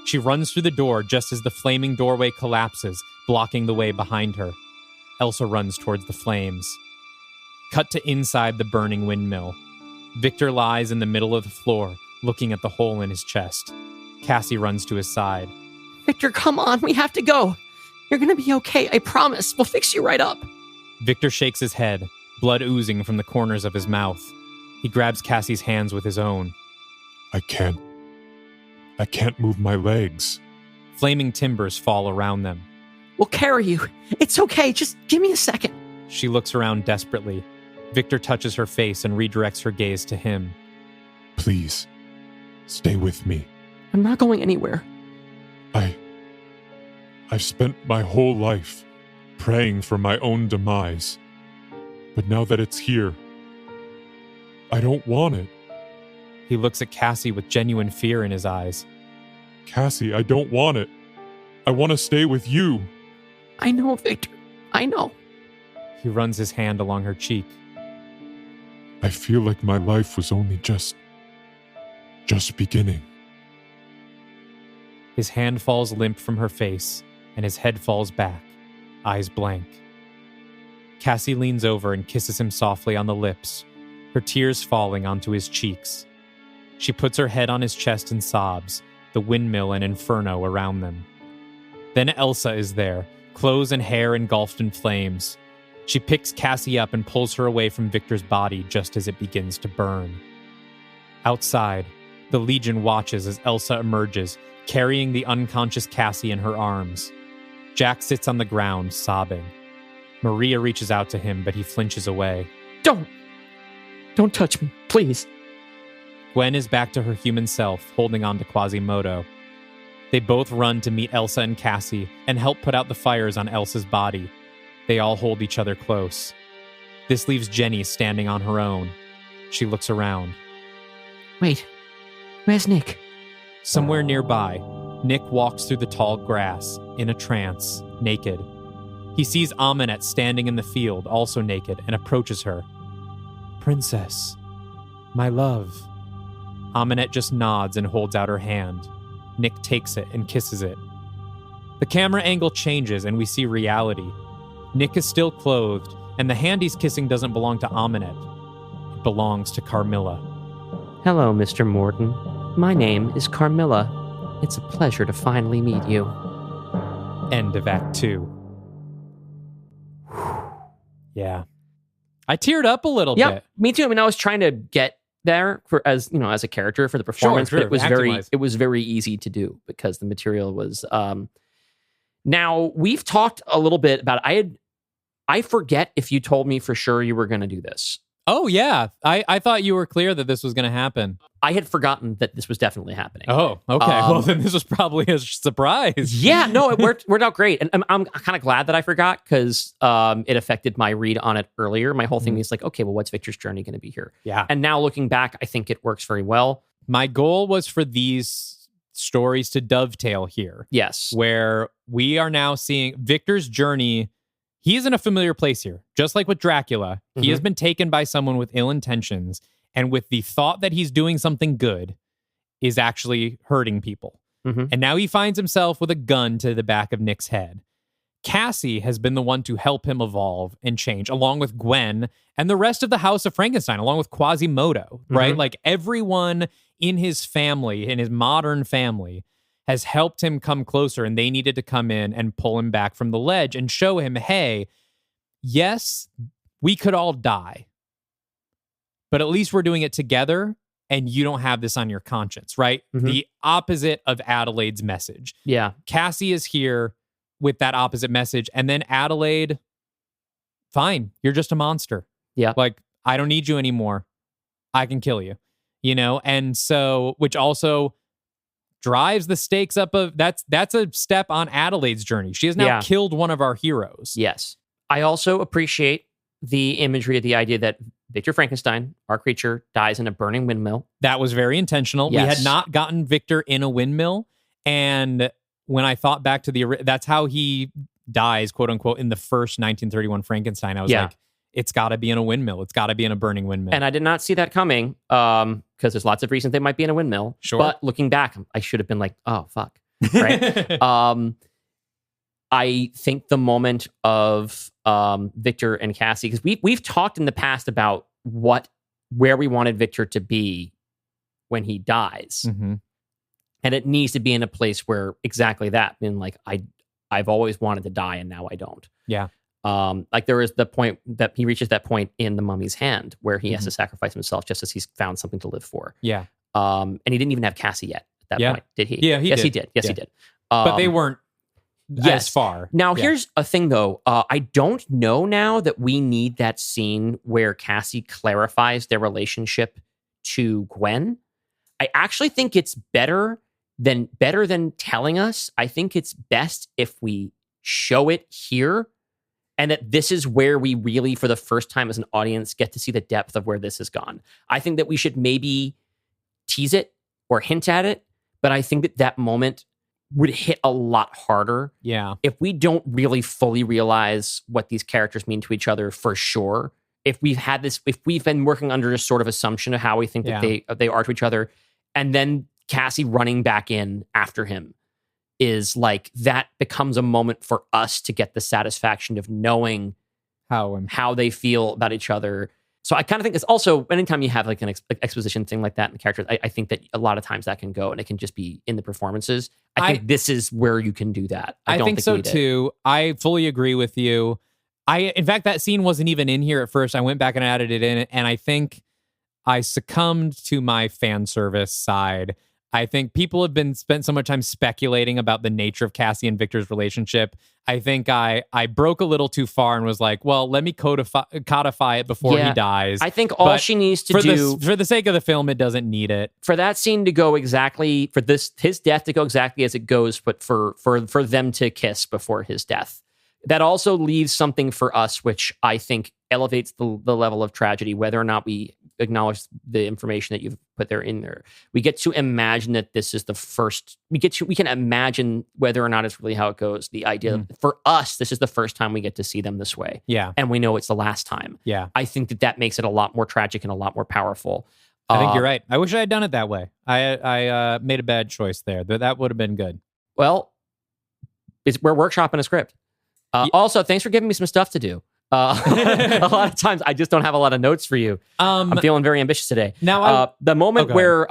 She runs through the door just as the flaming doorway collapses, blocking the way behind her. Elsa runs towards the flames. Cut to inside the burning windmill. Victor lies in the middle of the floor, looking at the hole in his chest. Cassie runs to his side. Victor, come on. We have to go. You're going to be okay. I promise. We'll fix you right up. Victor shakes his head, blood oozing from the corners of his mouth. He grabs Cassie's hands with his own. I can't move my legs. Flaming timbers fall around them. We'll carry you. It's okay. Just give me a second. She looks around desperately. Victor touches her face and redirects her gaze to him. Please, stay with me. I'm not going anywhere. I've spent my whole life praying for my own demise. But now that it's here, I don't want it. He looks at Cassie with genuine fear in his eyes. Cassie, I don't want it. I want to stay with you. I know, Victor. I know. He runs his hand along her cheek. I feel like my life was only just beginning. His hand falls limp from her face, and his head falls back, eyes blank. Cassie leans over and kisses him softly on the lips, her tears falling onto his cheeks. She puts her head on his chest and sobs, the windmill and inferno around them. Then Elsa is there, clothes and hair engulfed in flames. She picks Cassie up and pulls her away from Victor's body just as it begins to burn. Outside, the Legion watches as Elsa emerges, carrying the unconscious Cassie in her arms. Jack sits on the ground, sobbing. Maria reaches out to him, but he flinches away. Don't touch me, please. Gwen is back to her human self, holding on to Quasimodo. They both run to meet Elsa and Cassie and help put out the fires on Elsa's body. They all hold each other close. This leaves Jenny standing on her own. She looks around. Wait, where's Nick? Somewhere nearby, Nick walks through the tall grass, in a trance, naked. He sees Aminette standing in the field, also naked, and approaches her. "Princess, my love." Aminette just nods and holds out her hand. Nick takes it and kisses it. The camera angle changes and we see reality. Nick is still clothed, and the hand he's kissing doesn't belong to Aminette. It belongs to Carmilla. Hello, Mr. Morton. My name is Carmilla. It's a pleasure to finally meet you. End of Act 2. Yeah. I teared up a little bit. Me too. I mean, I was trying to get there as a character for the performance, Sure, but acting-wise. it was very easy to do because the material was now we've talked a little bit about I forget if you told me for sure you were going to do this. Oh, yeah. I thought you were clear that this was going to happen. I had forgotten that this was definitely happening. Oh, okay. Well, then this was probably a surprise. Yeah, no, it worked out great. And I'm kind of glad that I forgot because it affected my read on it earlier. My whole thing is like, okay, well, what's Victor's journey going to be here? Yeah. And now looking back, I think it works very well. My goal was for these stories to dovetail here. Yes. Where we are now seeing Victor's journey. He is in a familiar place here. Just like with Dracula, he has been taken by someone with ill intentions and with the thought that he's doing something good is actually hurting people. And now he finds himself with a gun to the back of Nick's head. Cassie has been the one to help him evolve and change, along with Gwen and the rest of the House of Frankenstein, along with Quasimodo, right? Like everyone in his family, in his modern family, has helped him come closer, and they needed to come in and pull him back from the ledge and show him, hey, yes, we could all die, but at least we're doing it together, and you don't have this on your conscience, right? The opposite of Adelaide's message. Yeah. Cassie is here with that opposite message. And then Adelaide, fine, you're just a monster. Yeah. Like, I don't need you anymore. I can kill you, And so, which also drives the stakes up of that's a step on Adelaide's journey. She has now killed one of our heroes. Yes. I also appreciate the imagery of the idea that Victor Frankenstein, our creature, dies in a burning windmill. That was very intentional. Yes. We had not gotten Victor in a windmill. And when I thought back to that's how he dies, quote unquote, in the first 1931 Frankenstein. I was like, it's got to be in a windmill. It's got to be in a burning windmill. And I did not see that coming because there's lots of reasons they might be in a windmill. Sure. But looking back, I should have been like, oh, fuck. Right? I think the moment of Victor and Cassie, because we've talked in the past about where we wanted Victor to be when he dies. Mm-hmm. And it needs to be in a place where exactly that, being like, I've always wanted to die and now I don't. Yeah. Like there is the point that he reaches that point in The Mummy's Hand where he has to sacrifice himself just as he's found something to live for. Yeah. And he didn't even have Cassie yet at that point, did he? Yeah, he did. Yes, he did. But they weren't as far. Now, here's a thing though. I don't know now that we need that scene where Cassie clarifies their relationship to Gwen. I actually think it's better than telling us. I think it's best if we show it here. And that this is where we really, for the first time as an audience, get to see the depth of where this has gone. I think that we should maybe tease it or hint at it, but I think that moment would hit a lot harder. Yeah. If we don't really fully realize what these characters mean to each other for sure, if we've been working under a sort of assumption of how we think that they are to each other, and then Cassie running back in after him, is like that becomes a moment for us to get the satisfaction of knowing how they feel about each other. So I kind of think it's also, anytime you have like an exposition thing like that in the characters, I think that a lot of times that can go and it can just be in the performances. I think this is where you can do that. I don't think so too. I fully agree with you. In fact, that scene wasn't even in here at first. I went back and added it in, and I think I succumbed to my fan service side. I think people have spent so much time speculating about the nature of Cassie and Victor's relationship. I think I broke a little too far and was like, well, let me codify it before he dies. I think all she needs to do... For the sake of the film, it doesn't need it. For that scene to go exactly... For his death to go exactly as it goes, but for them to kiss before his death. That also leaves something for us, which I think elevates the level of tragedy, whether or not we acknowledge the information that you've put in there. We get to imagine that this is the first. We can imagine whether or not it's really how it goes. The idea that for us, this is the first time we get to see them this way. Yeah, and we know it's the last time. Yeah, I think that makes it a lot more tragic and a lot more powerful. I think you're right. I wish I had done it that way. I made a bad choice there. That would have been good. Well, we're workshopping a script. Also, thanks for giving me some stuff to do. A lot of times I just don't have a lot of notes for you. I'm feeling very ambitious today. Now, the moment where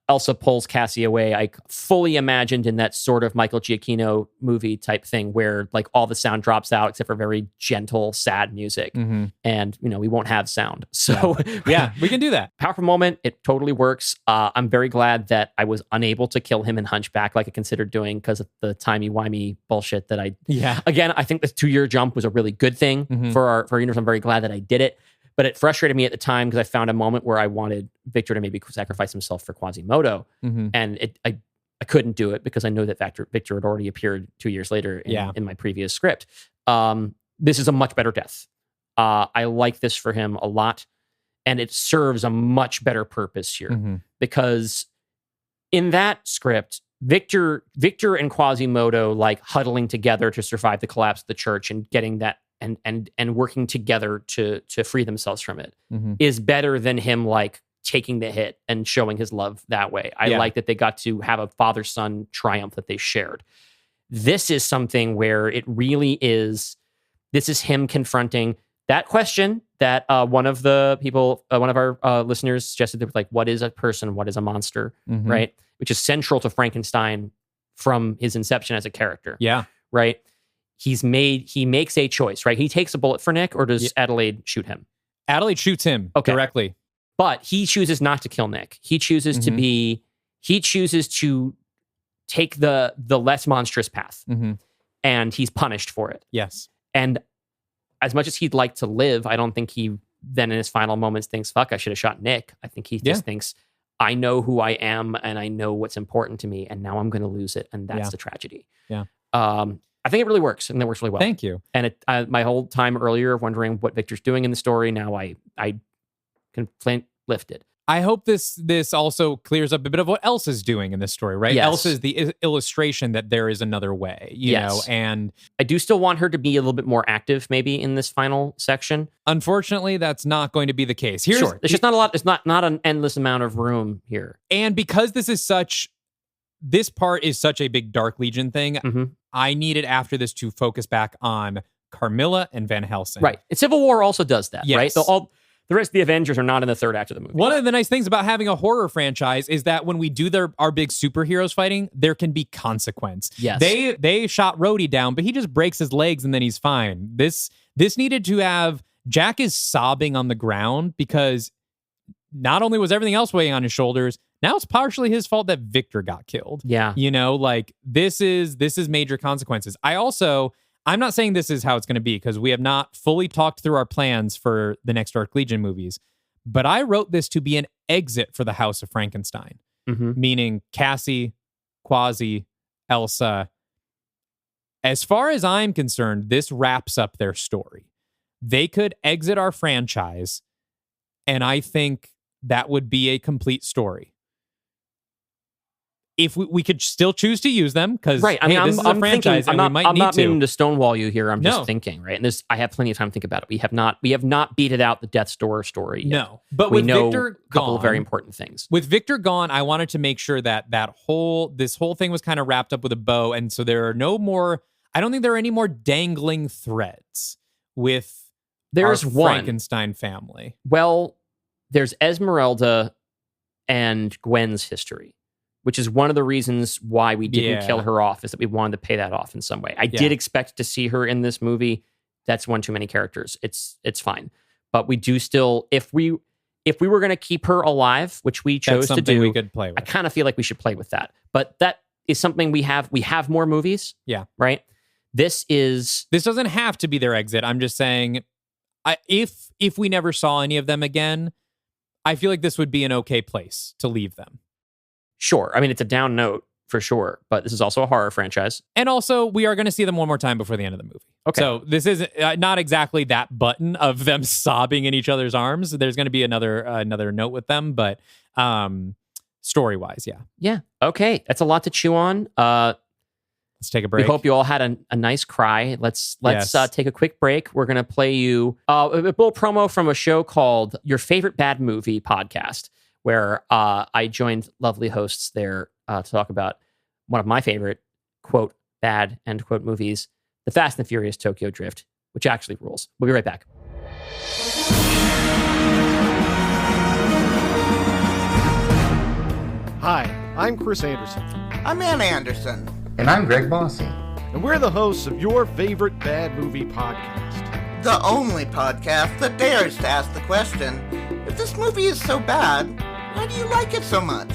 Elsa pulls Cassie away, I fully imagined in that sort of Michael Giacchino movie type thing where like all the sound drops out except for very gentle, sad music. And, we won't have sound. So yeah, we can do that. Powerful moment. It totally works. I'm very glad that I was unable to kill him in Hunchback like I considered doing because of the timey-wimey bullshit that again, I think the 2-year jump was a really good thing for our universe. I'm very glad that I did it. But it frustrated me at the time because I found a moment where I wanted Victor to maybe sacrifice himself for Quasimodo. And I couldn't do it because I know that Victor had already appeared 2 years later in my previous script. This is a much better death. I like this for him a lot. And it serves a much better purpose here. Because in that script, Victor and Quasimodo like huddling together to survive the collapse of the church and getting that and working together to free themselves from it is better than him like taking the hit and showing his love that way. I like that they got to have a father-son triumph that they shared. This is something where it really is, this is him confronting that question that one of the people, one of our listeners suggested, they were like, what is a person? What is a monster? Right? Which is central to Frankenstein from his inception as a character. Yeah. Right? He makes a choice, right? He takes a bullet for Nick, or does Adelaide shoot him? Adelaide shoots him directly. But he chooses not to kill Nick. He chooses to take the less monstrous path. and he's punished for it. Yes. And as much as he'd like to live, I don't think he then in his final moments thinks, fuck, I should have shot Nick. I think he just thinks, I know who I am and I know what's important to me, and now I'm going to lose it, and that's the tragedy. Yeah. I think it really works, and it works really well. Thank you. And my whole time earlier of wondering what Victor's doing in the story, now I can lift it. I hope this also clears up a bit of what Elsa's doing in this story, right? Yes. Elsa is the illustration that there is another way, you know, and I do still want her to be a little bit more active maybe in this final section. Unfortunately, that's not going to be the case. There's just not a lot, there's not an endless amount of room here. And because this part is such a big Dark Legion thing, I needed after this to focus back on Carmilla and Van Helsing. Right. And Civil War also does that, yes. right? So the rest of the Avengers are not in the third act of the movie. One of the nice things about having a horror franchise is that when we do our big superheroes fighting, there can be consequence. Yes. They shot Rhodey down, but he just breaks his legs and then he's fine. This needed to have Jack is sobbing on the ground because not only was everything else weighing on his shoulders, now it's partially his fault that Victor got killed. Yeah. You know, like this is major consequences. I'm not saying this is how it's going to be because we have not fully talked through our plans for the next Dark Legion movies, but I wrote this to be an exit for the House of Frankenstein, meaning Cassie, Quasi, Elsa. As far as I'm concerned, this wraps up their story. They could exit our franchise, and I think that would be a complete story. If we could still choose to use them, because right, I mean, this is a franchise, and we might I'm need not to. meaning to stonewall you here. I'm just thinking, right? And I have plenty of time to think about it. We have not beated out the Death's Door story yet. No, but we with know Victor a couple gone, of very important things. With Victor gone, I wanted to make sure that this whole thing was kind of wrapped up with a bow, and so there are no more. I don't think there are any more dangling threads with our Frankenstein family. Well, there's Esmeralda and Gwen's history, which is one of the reasons why we didn't kill her off, is that we wanted to pay that off in some way. I did expect to see her in this movie. That's one too many characters. It's fine. But we do still, if we were going to keep her alive, which we chose to do, we could play with. I kind of feel like we should play with that. But that is something we have more movies. Yeah. Right? This doesn't have to be their exit. I'm just saying, if we never saw any of them again, I feel like this would be an okay place to leave them. Sure. I mean, it's a down note for sure, but this is also a horror franchise. And also, we are going to see them one more time before the end of the movie. Okay. So this is not exactly that button of them sobbing in each other's arms. There's going to be another note with them, but story-wise, yeah. Yeah. Okay. That's a lot to chew on. Let's take a break. We hope you all had a nice cry. Let's take a quick break. We're going to play you a little promo from a show called Your Favorite Bad Movie Podcast, where I joined lovely hosts there to talk about one of my favorite, quote, bad, end quote, movies, The Fast and the Furious Tokyo Drift, which actually rules. We'll be right back. Hi, I'm Chris Anderson. I'm Ann Anderson. And I'm Greg Bossy. And we're the hosts of Your Favorite Bad Movie Podcast. The only podcast that dares to ask the question, if this movie is so bad, why do you like it so much?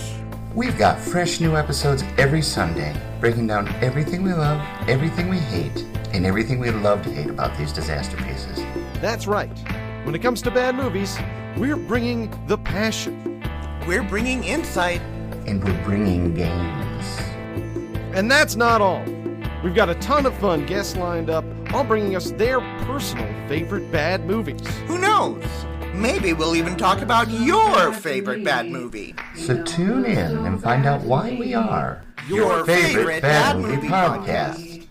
We've got fresh new episodes every Sunday, breaking down everything we love, everything we hate, and everything we love to hate about these disaster pieces. That's right. When it comes to bad movies, we're bringing the passion. We're bringing insight. And we're bringing games. And that's not all. We've got a ton of fun guests lined up, all bringing us their personal favorite bad movies. Who knows? Maybe we'll even talk about your favorite bad movie. So tune in and find out why we are Your Favorite Bad Movie Podcast.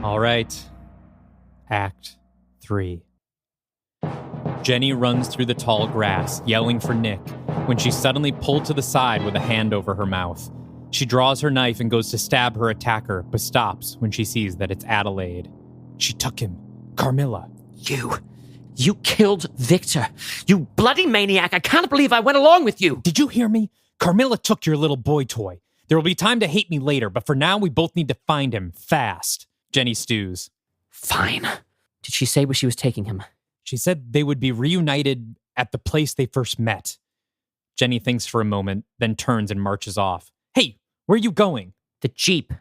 All right. Act 3. Jenny runs through the tall grass, yelling for Nick, when she's suddenly pulled to the side with a hand over her mouth. She draws her knife and goes to stab her attacker, but stops when she sees that it's Adelaide. She took him. Carmilla. You killed Victor. You bloody maniac. I can't believe I went along with you. Did you hear me? Carmilla took your little boy toy. There will be time to hate me later, but for now we both need to find him, fast. Jenny stews. Fine. Did she say where she was taking him? She said they would be reunited at the place they first met. Jenny thinks for a moment, then turns and marches off. Hey, where are you going? The Jeep.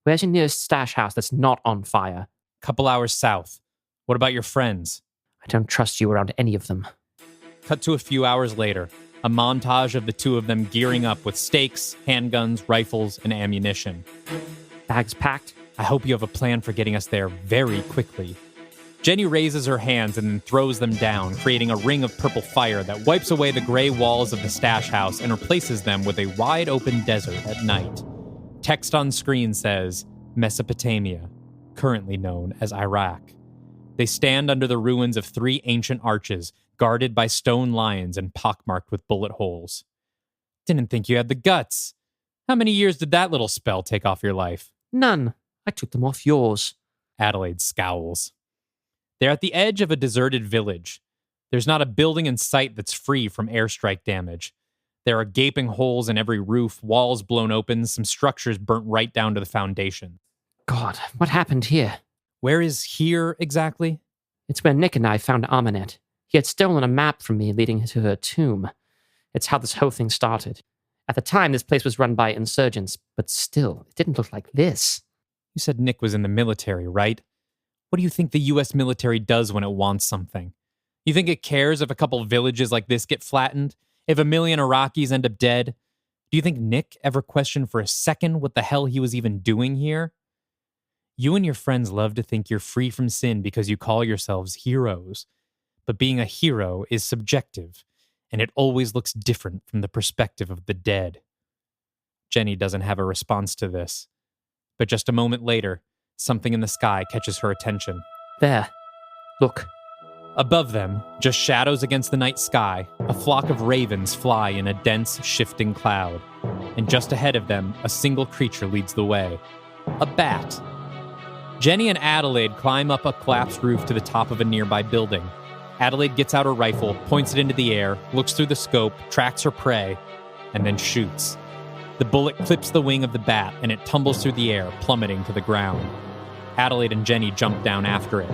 Where's your nearest stash house that's not on fire? Couple hours south. What about your friends? I don't trust you around any of them. Cut to a few hours later. A montage of the two of them gearing up with stakes, handguns, rifles, and ammunition. Bags packed? I hope you have a plan for getting us there very quickly. Jenny raises her hands and then throws them down, creating a ring of purple fire that wipes away the gray walls of the stash house and replaces them with a wide-open desert at night. Text on screen says, Mesopotamia, currently known as Iraq. They stand under the ruins of 3 ancient arches, guarded by stone lions and pockmarked with bullet holes. Didn't think you had the guts. How many years did that little spell take off your life? None. I took them off yours. Adelaide scowls. They're at the edge of a deserted village. There's not a building in sight that's free from airstrike damage. There are gaping holes in every roof, walls blown open, some structures burnt right down to the foundation. God, what happened here? Where is here exactly? It's where Nick and I found Aminette. He had stolen a map from me leading to her tomb. It's how this whole thing started. At the time, this place was run by insurgents, but still, it didn't look like this. You said Nick was in the military, right? What do you think the U.S. military does when it wants something? You think it cares if a couple villages like this get flattened? If 1 million Iraqis end up dead? Do you think Nick ever questioned for a second what the hell he was even doing here? You and your friends love to think you're free from sin because you call yourselves heroes. But being a hero is subjective, and it always looks different from the perspective of the dead. Jenny doesn't have a response to this. But just a moment later, something in the sky catches her attention. There. Look. Above them, just shadows against the night sky, a flock of ravens fly in a dense, shifting cloud. And just ahead of them, a single creature leads the way. A bat. Jenny and Adelaide climb up a collapsed roof to the top of a nearby building. Adelaide gets out her rifle, points it into the air, looks through the scope, tracks her prey, and then shoots. The bullet clips the wing of the bat, and it tumbles through the air, plummeting to the ground. Adelaide and Jenny jump down after it.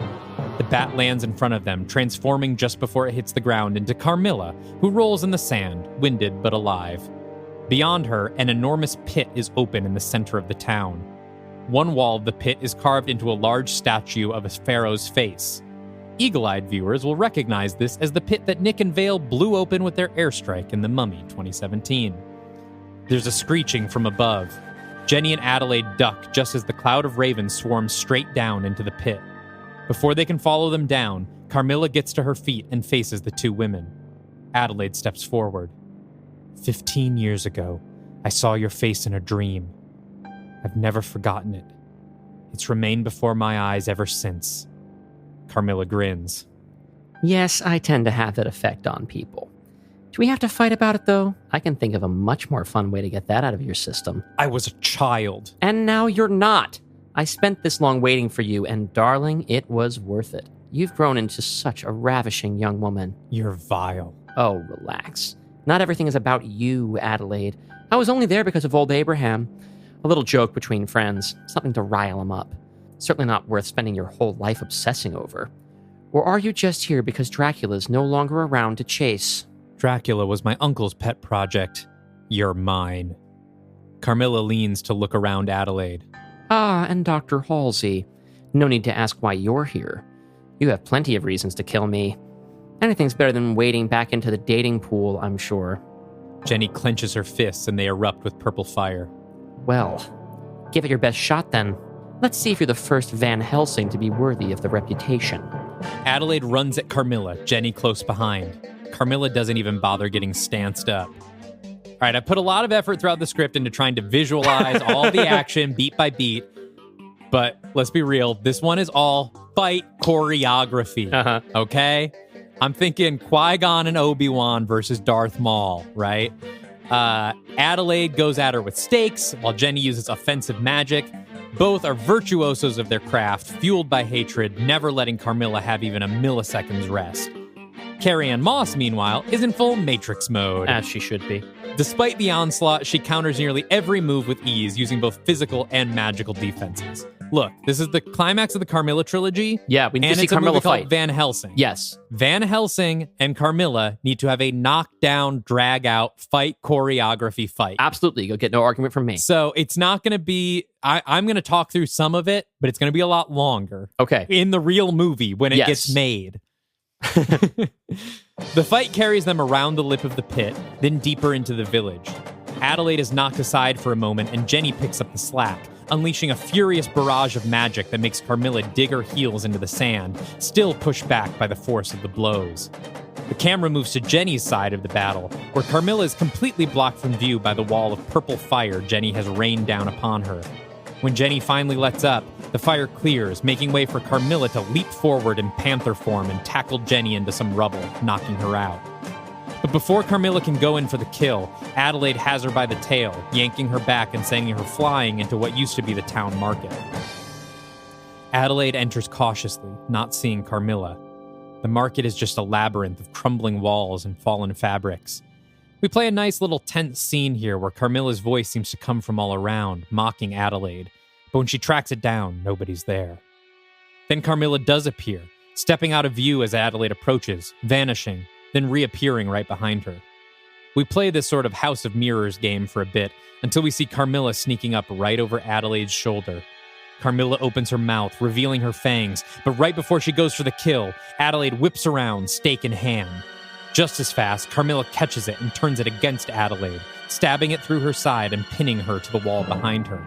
The bat lands in front of them, transforming just before it hits the ground into Carmilla, who rolls in the sand, winded but alive. Beyond her, an enormous pit is open in the center of the town. One wall of the pit is carved into a large statue of a pharaoh's face. Eagle-eyed viewers will recognize this as the pit that Nick and Vale blew open with their airstrike in The Mummy 2017. There's a screeching from above. Jenny and Adelaide duck just as the cloud of ravens swarms straight down into the pit. Before they can follow them down, Carmilla gets to her feet and faces the two women. Adelaide steps forward. 15 years ago, I saw your face in a dream. I've never forgotten it. It's remained before my eyes ever since. Carmilla grins. Yes, I tend to have that effect on people. Do we have to fight about it, though? I can think of a much more fun way to get that out of your system. I was a child. And now you're not. I spent this long waiting for you, and darling, it was worth it. You've grown into such a ravishing young woman. You're vile. Oh, relax. Not everything is about you, Adelaide. I was only there because of old Abraham. A little joke between friends, something to rile him up. Certainly not worth spending your whole life obsessing over. Or are you just here because Dracula's no longer around to chase? Dracula was my uncle's pet project. You're mine. Carmilla leans to look around Adelaide. Ah, and Dr. Halsey. No need to ask why you're here. You have plenty of reasons to kill me. Anything's better than wading back into the dating pool, I'm sure. Jenny clenches her fists and they erupt with purple fire. Well, give it your best shot then. Let's see if you're the first Van Helsing to be worthy of the reputation. Adelaide runs at Carmilla, Jenny close behind. Carmilla doesn't even bother getting stanced up. All right, I put a lot of effort throughout the script into trying to visualize all the action beat by beat. But let's be real, this one is all fight choreography, okay? I'm thinking Qui-Gon and Obi-Wan versus Darth Maul, right? Adelaide goes at her with stakes, while Jenny uses offensive magic. Both are virtuosos of their craft, fueled by hatred, never letting Carmilla have even a millisecond's rest. Carrie-Anne Moss, meanwhile, is in full Matrix mode. As she should be. Despite the onslaught, she counters nearly every move with ease, using both physical and magical defenses. Look, this is the climax of the Carmilla Trilogy. Yeah, we need and to see it's a Carmilla movie called fight. Van Helsing. Yes. Van Helsing and Carmilla need to have a knockdown, drag-out, fight choreography fight. Absolutely. You'll get no argument from me. So it's not going to be... I'm going to talk through some of it, but it's going to be a lot longer. Okay. In the real movie when it gets made. The fight carries them around the lip of the pit, then deeper into the village. Adelaide is knocked aside for a moment, and Jenny picks up the slack, unleashing a furious barrage of magic that makes Carmilla dig her heels into the sand, still pushed back by the force of the blows. The camera moves to Jenny's side of the battle, where Carmilla is completely blocked from view by the wall of purple fire Jenny has rained down upon her. When Jenny finally lets up, the fire clears, making way for Carmilla to leap forward in panther form and tackle Jenny into some rubble, knocking her out. But before Carmilla can go in for the kill, Adelaide has her by the tail, yanking her back and sending her flying into what used to be the town market. Adelaide enters cautiously, not seeing Carmilla. The market is just a labyrinth of crumbling walls and fallen fabrics. We play a nice little tense scene here where Carmilla's voice seems to come from all around, mocking Adelaide. But when she tracks it down, nobody's there. Then Carmilla does appear, stepping out of view as Adelaide approaches, vanishing, then reappearing right behind her. We play this sort of House of Mirrors game for a bit until we see Carmilla sneaking up right over Adelaide's shoulder. Carmilla opens her mouth, revealing her fangs, but right before she goes for the kill, Adelaide whips around, stake in hand. Just as fast, Carmilla catches it and turns it against Adelaide, stabbing it through her side and pinning her to the wall behind her.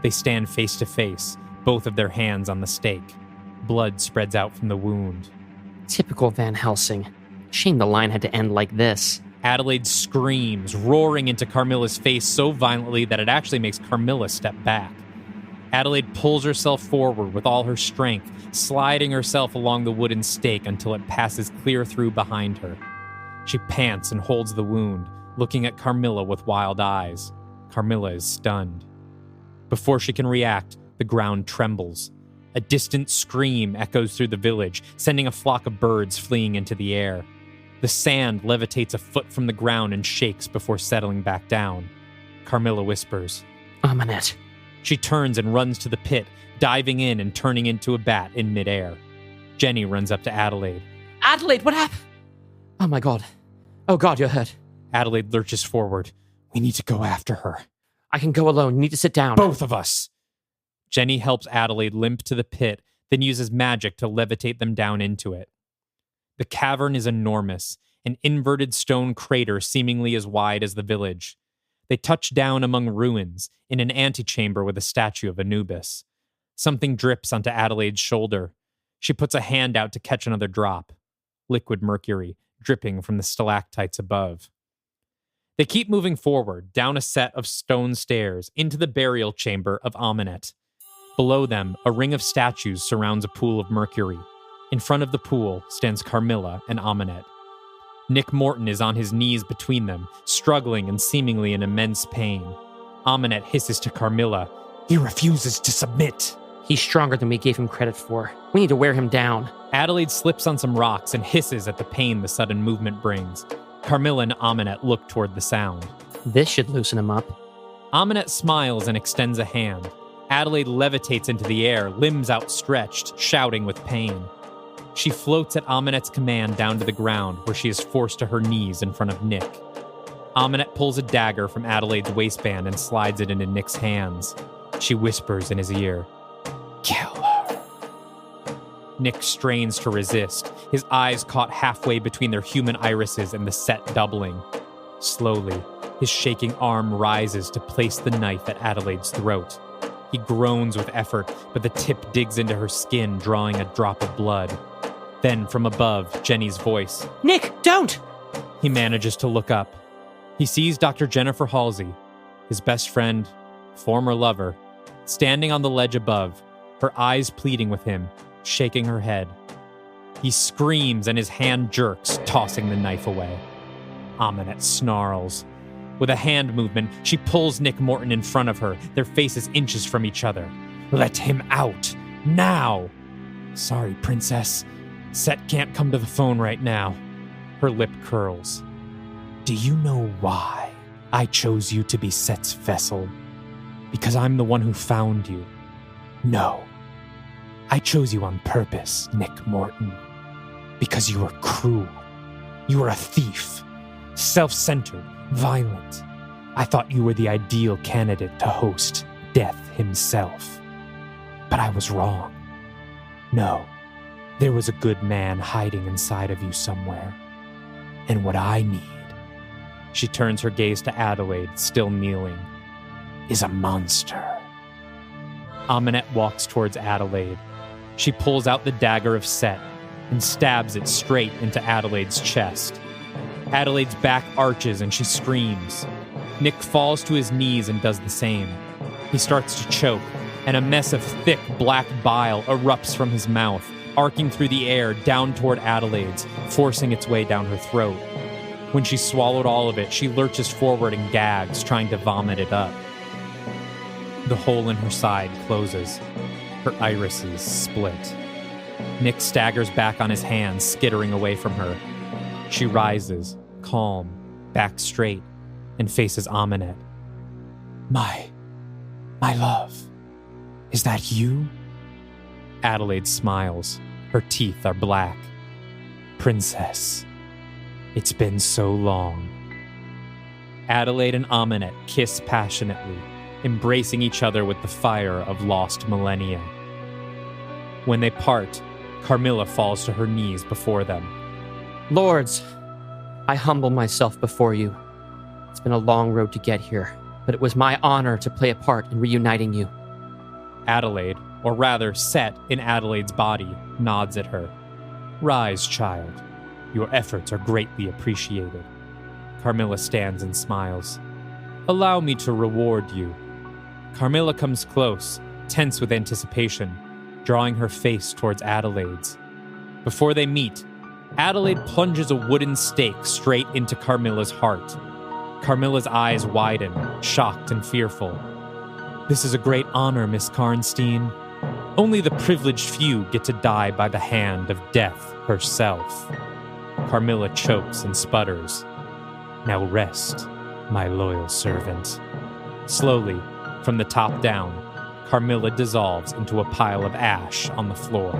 They stand face to face, both of their hands on the stake. Blood spreads out from the wound. Typical Van Helsing. Shame the line had to end like this. Adelaide screams, roaring into Carmilla's face so violently that it actually makes Carmilla step back. Adelaide pulls herself forward with all her strength, sliding herself along the wooden stake until it passes clear through behind her. She pants and holds the wound, looking at Carmilla with wild eyes. Carmilla is stunned. Before she can react, the ground trembles. A distant scream echoes through the village, sending a flock of birds fleeing into the air. The sand levitates a foot from the ground and shakes before settling back down. Carmilla whispers, Aminette. She turns and runs to the pit, diving in and turning into a bat in midair. Jenny runs up to Adelaide. Adelaide, what happened? Oh my god. Oh god, you're hurt. Adelaide lurches forward. We need to go after her. I can go alone. You need to sit down. Both of us. Jenny helps Adelaide limp to the pit, then uses magic to levitate them down into it. The cavern is enormous, an inverted stone crater seemingly as wide as the village. They touch down among ruins, in an antechamber with a statue of Anubis. Something drips onto Adelaide's shoulder. She puts a hand out to catch another drop. Liquid mercury, dripping from the stalactites above. They keep moving forward, down a set of stone stairs, into the burial chamber of Aminette. Below them, a ring of statues surrounds a pool of mercury. In front of the pool stands Carmilla and Aminette. Nick Morton is on his knees between them, struggling and seemingly in immense pain. Aminette hisses to Carmilla, He refuses to submit. He's stronger than we gave him credit for. We need to wear him down. Adelaide slips on some rocks and hisses at the pain the sudden movement brings. Carmilla and Aminette look toward the sound. This should loosen him up. Aminette smiles and extends a hand. Adelaide levitates into the air, limbs outstretched, shouting with pain. She floats at Aminette's command down to the ground, where she is forced to her knees in front of Nick. Aminette pulls a dagger from Adelaide's waistband and slides it into Nick's hands. She whispers in his ear, Kill her. Nick strains to resist, his eyes caught halfway between their human irises and the set doubling. Slowly, his shaking arm rises to place the knife at Adelaide's throat. He groans with effort, but the tip digs into her skin, drawing a drop of blood. Then, from above, Jenny's voice. Nick, don't! He manages to look up. He sees Dr. Jennifer Halsey, his best friend, former lover, standing on the ledge above, her eyes pleading with him, shaking her head. He screams and his hand jerks, tossing the knife away. Aminette snarls. With a hand movement, she pulls Nick Morton in front of her, their faces inches from each other. Let him out, now! Sorry, princess. Set can't come to the phone right now. Her lip curls. Do you know why I chose you to be Set's vessel? Because I'm the one who found you. No. I chose you on purpose, Nick Morton. Because you were cruel. You were a thief. Self-centered, violent. I thought you were the ideal candidate to host Death himself. But I was wrong. No. There was a good man hiding inside of you somewhere. And what I need, she turns her gaze to Adelaide, still kneeling, is a monster. Aminette walks towards Adelaide. She pulls out the dagger of Set and stabs it straight into Adelaide's chest. Adelaide's back arches and she screams. Nick falls to his knees and does the same. He starts to choke, and a mess of thick black bile erupts from his mouth, arcing through the air down toward Adelaide's, forcing its way down her throat. When she's swallowed all of it, she lurches forward and gags, trying to vomit it up. The hole in her side closes. Her irises split. Nick staggers back on his hands, skittering away from her. She rises, calm, back straight, and faces Aminette. My love, is that you? Adelaide smiles. Her teeth are black. Princess, it's been so long. Adelaide and Aminette kiss passionately, embracing each other with the fire of lost millennia. When they part, Carmilla falls to her knees before them. Lords, I humble myself before you. It's been a long road to get here, but it was my honor to play a part in reuniting you. Adelaide, or rather Set in Adelaide's body, nods at her. Rise, child. Your efforts are greatly appreciated. Carmilla stands and smiles. Allow me to reward you. Carmilla comes close, tense with anticipation, drawing her face towards Adelaide's. Before they meet, Adelaide plunges a wooden stake straight into Carmilla's heart. Carmilla's eyes widen, shocked and fearful. This is a great honor, Miss Karnstein. Only the privileged few get to die by the hand of Death herself. Carmilla chokes and sputters. Now rest, my loyal servant. Slowly, from the top down, Carmilla dissolves into a pile of ash on the floor.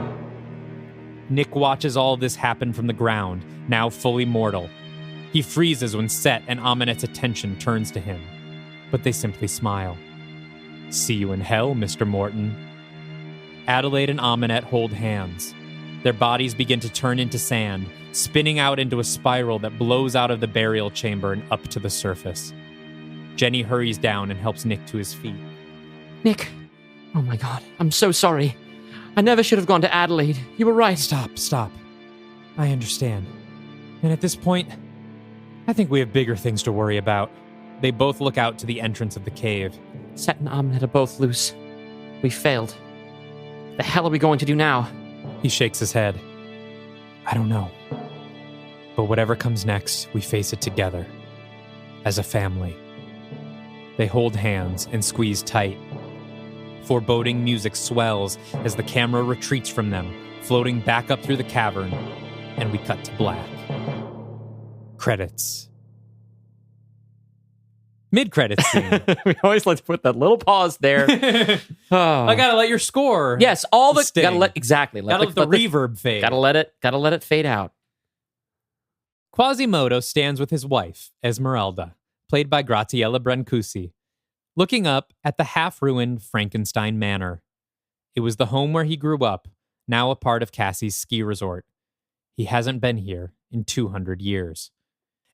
Nick watches all this happen from the ground, now fully mortal. He freezes when Set and Aminette's attention turns to him, but they simply smile. See you in hell, Mr. Morton. Adelaide and Aminette hold hands. Their bodies begin to turn into sand, spinning out into a spiral that blows out of the burial chamber and up to the surface. Jenny hurries down and helps Nick to his feet. Nick, oh my God, I'm so sorry. I never should have gone to Adelaide. You were right. Stop. I understand. And at this point, I think we have bigger things to worry about. They both look out to the entrance of the cave. Set and Aminette are both loose. We failed. The hell are we going to do now? He shakes his head. I don't know. But whatever comes next, we face it together. As a family. They hold hands and squeeze tight. Foreboding music swells as the camera retreats from them, floating back up through the cavern, and we cut to black. Credits. Mid-credits scene. We always like to put that little pause there. I gotta let your score. Yes, all the sting. gotta let exactly. Gotta let the reverb fade. Gotta let it fade out. Quasimodo stands with his wife, Esmeralda, played by Graziella Brancusi, looking up at the half-ruined Frankenstein Manor. It was the home where he grew up, now a part of Cassie's ski resort. He hasn't been here in 200 years.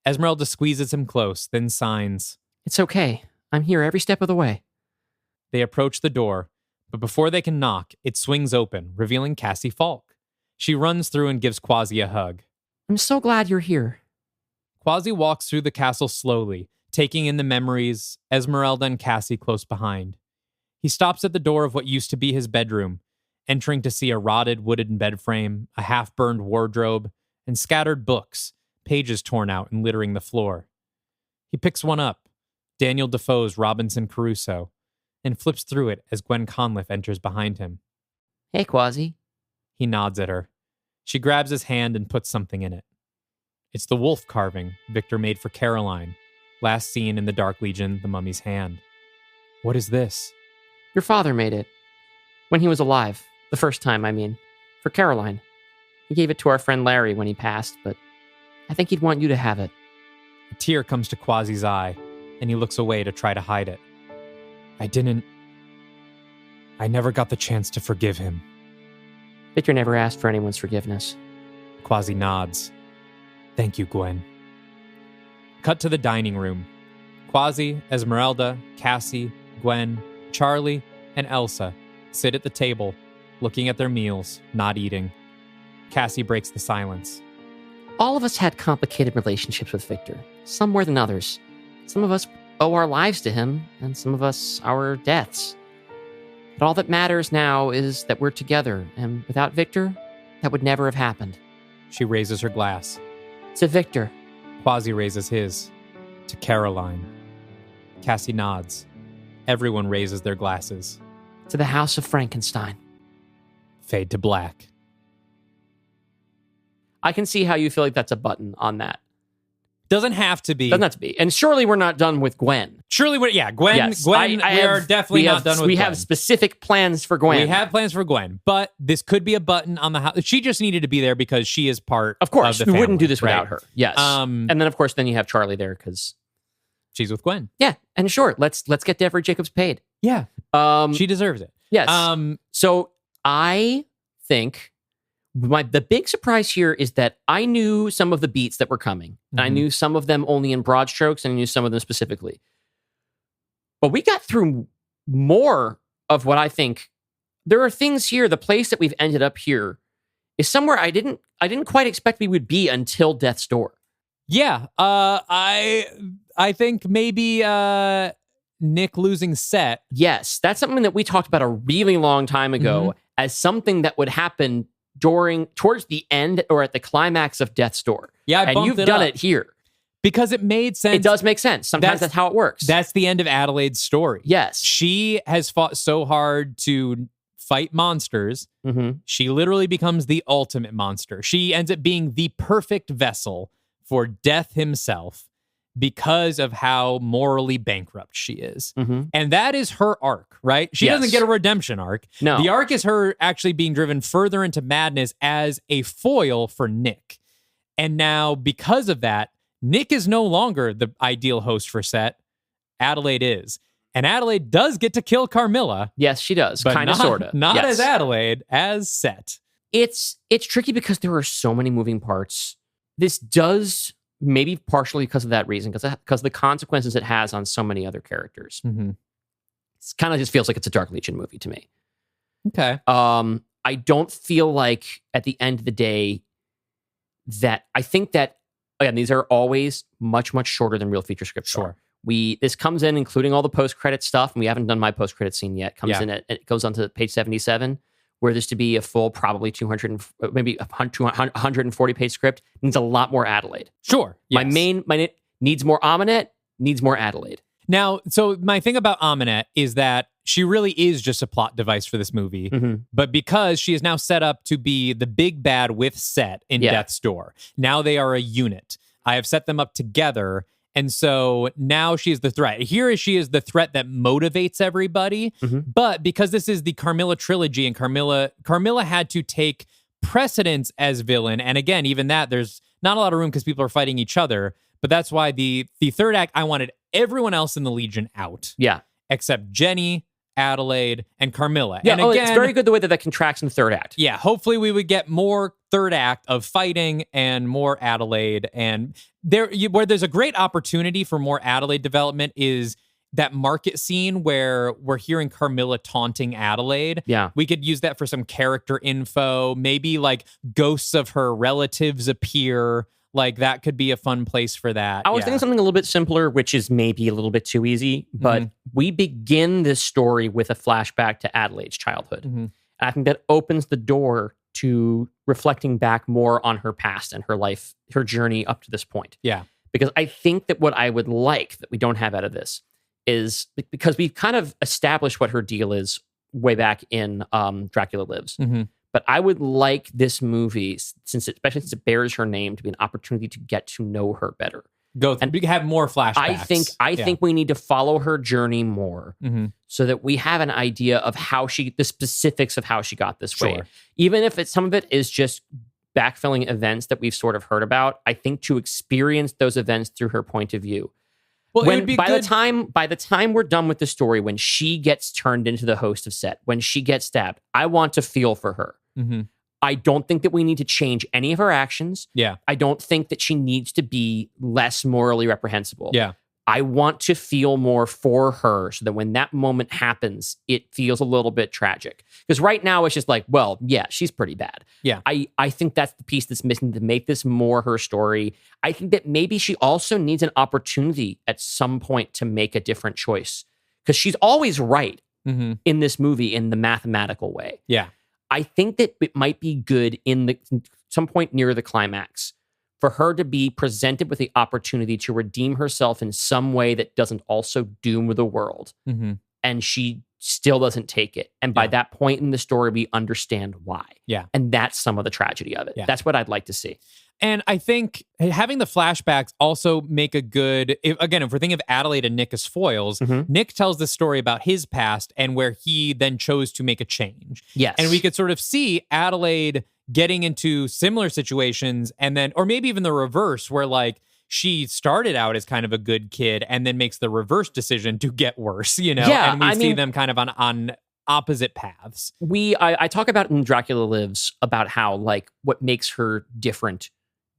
Esmeralda squeezes him close, then signs. It's okay. I'm here every step of the way. They approach the door, but before they can knock, it swings open, revealing Cassie Falk. She runs through and gives Quasi a hug. I'm so glad you're here. Quasi walks through the castle slowly, taking in the memories, Esmeralda and Cassie close behind. He stops at the door of what used to be his bedroom, entering to see a rotted wooden bed frame, a half-burned wardrobe, and scattered books, pages torn out and littering the floor. He picks one up, Daniel Defoe's Robinson Crusoe, and flips through it as Gwen Conliffe enters behind him. Hey, Quasi. He nods at her. She grabs his hand and puts something in it. It's the wolf carving Victor made for Caroline, last seen in the Dark Legion, The Mummy's Hand. What is this? Your father made it. When he was alive. The first time, I mean. For Caroline. He gave it to our friend Larry when he passed, but I think he'd want you to have it. A tear comes to Quasi's eye, and he looks away to try to hide it. I never got the chance to forgive him. Victor never asked for anyone's forgiveness. Quasi nods. Thank you, Gwen. Cut to the dining room. Quasi, Esmeralda, Cassie, Gwen, Charlie, and Elsa sit at the table, looking at their meals, not eating. Cassie breaks the silence. All of us had complicated relationships with Victor, some more than others. Some of us owe our lives to him, and some of us our deaths. But all that matters now is that we're together, and without Victor, that would never have happened. She raises her glass. To Victor. Quasi raises his. To Caroline. Cassie nods. Everyone raises their glasses. To the House of Frankenstein. Fade to black. I can see how you feel like that's a button on that. Doesn't have to be. Doesn't have to be. And surely we're not done with Gwen. Surely we're, yeah, Gwen, Yes, Gwen, we are definitely not done with Gwen. We have specific plans for Gwen. We have plans for Gwen, but this could be a button on the house. She just needed to be there because she is part Of course, of the we wouldn't family, do this without her. Yes. And then, of course, then you have Charlie there because she's with Gwen. Yeah, and sure, let's get Deborah Jacobs paid. Yeah, she deserves it. Yes. So I think the big surprise here is that I knew some of the beats that were coming. And I knew some of them only in broad strokes, and I knew some of them specifically. But we got through more of what I think. There are things here. The place that we've ended up here is somewhere I didn't quite expect we would be until Death's Door. Yeah. I think maybe Nick losing Set. Yes, that's something that we talked about a really long time ago as something that would happen towards the end or at the climax of Death's Door. Yeah, and you've done it here. Because it made sense. It does make sense. Sometimes that's how it works. That's the end of Adelaide's story. Yes. She has fought so hard to fight monsters. She literally becomes the ultimate monster. She ends up being the perfect vessel for Death himself because of how morally bankrupt she is. And that is her arc, right? She doesn't get a redemption arc. No. The arc is her actually being driven further into madness as a foil for Nick. And now, because of that, Nick is no longer the ideal host for Set. Adelaide is. And Adelaide does get to kill Carmilla. Yes, she does. Kind of, sort of. Not as Adelaide, as Set. It's tricky because there are so many moving parts. This does, maybe partially because of that reason, because of the consequences it has on so many other characters. It kind of just feels like it's a Dark Legion movie to me. Okay. I don't feel like at the end of the day that I think that, again, these are always much, much shorter than real feature scripts are. This comes in including all the post-credit stuff, and we haven't done my post-credit scene yet. It goes on to page 77, where there's to be a full, probably 200, maybe 140-page script. Needs a lot more Adelaide. Sure. Yes. My needs more Aminette, needs more Adelaide. Now, so my thing about Aminette is that she really is just a plot device for this movie. But because she is now set up to be the big bad with Set in Death's Door, now they are a unit. I have set them up together. And so now she is the threat. Here she is the threat that motivates everybody. But because this is the Carmilla Trilogy and Carmilla had to take precedence as villain. And again, even that, there's not a lot of room because people are fighting each other. But that's why the third act, I wanted everyone else in the Legion out. Yeah. Except Jenny, Adelaide, and Carmilla. Yeah, and again, it's very good the way that contracts in the third act. Yeah, hopefully we would get more third act of fighting and more Adelaide. And where there's a great opportunity for more Adelaide development is that market scene where we're hearing Carmilla taunting Adelaide. Yeah. We could use that for some character info. Maybe like ghosts of her relatives appear. Like that could be a fun place for that. I was thinking something a little bit simpler, which is maybe a little bit too easy, but we begin this story with a flashback to Adelaide's childhood. And I think that opens the door to reflecting back more on her past and her life, her journey up to this point. Yeah. Because I think that what I would like that we don't have out of this is because we've kind of established what her deal is way back in Dracula Lives. But I would like this movie, especially since it bears her name, to be an opportunity to get to know her better. have more flashbacks. I think we need to follow her journey more so that we have an idea of the specifics of how she got this way. Even if some of it is just backfilling events that we've sort of heard about, I think to experience those events through her point of view. Well, by the time we're done with the story, when she gets turned into the host of Set, when she gets stabbed, I want to feel for her. I don't think that we need to change any of her actions. Yeah. I don't think that she needs to be less morally reprehensible. Yeah. I want to feel more for her so that when that moment happens, it feels a little bit tragic. Because right now it's just like, well, yeah, she's pretty bad. Yeah. I think that's the piece that's missing to make this more her story. I think that maybe she also needs an opportunity at some point to make a different choice. Because she's always right in this movie in the mathematical way. Yeah. I think that it might be good some point near the climax for her to be presented with the opportunity to redeem herself in some way that doesn't also doom the world. And she still doesn't take it. And by that point in the story, we understand why. Yeah. And that's some of the tragedy of it. Yeah. That's what I'd like to see. And I think having the flashbacks also make a good, if we're thinking of Adelaide and Nick as foils, Nick tells the story about his past and where he then chose to make a change. Yes. And we could sort of see Adelaide getting into similar situations and then, or maybe even the reverse where like she started out as kind of a good kid and then makes the reverse decision to get worse, Yeah, and we see them kind of on opposite paths. I talk about in Dracula Lives about how like what makes her different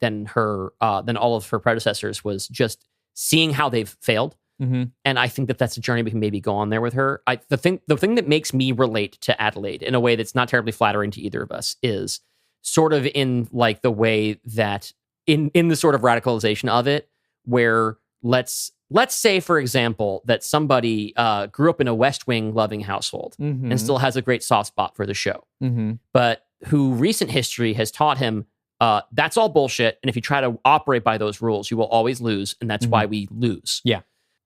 than all of her predecessors was just seeing how they've failed. And I think that that's a journey we can maybe go on there with her. The thing that makes me relate to Adelaide in a way that's not terribly flattering to either of us is sort of in like the way that in the sort of radicalization of it, where let's say, for example, that somebody grew up in a West Wing loving household and still has a great soft spot for the show, but who recent history has taught him that's all bullshit. And if you try to operate by those rules, you will always lose. And that's why we lose. Yeah.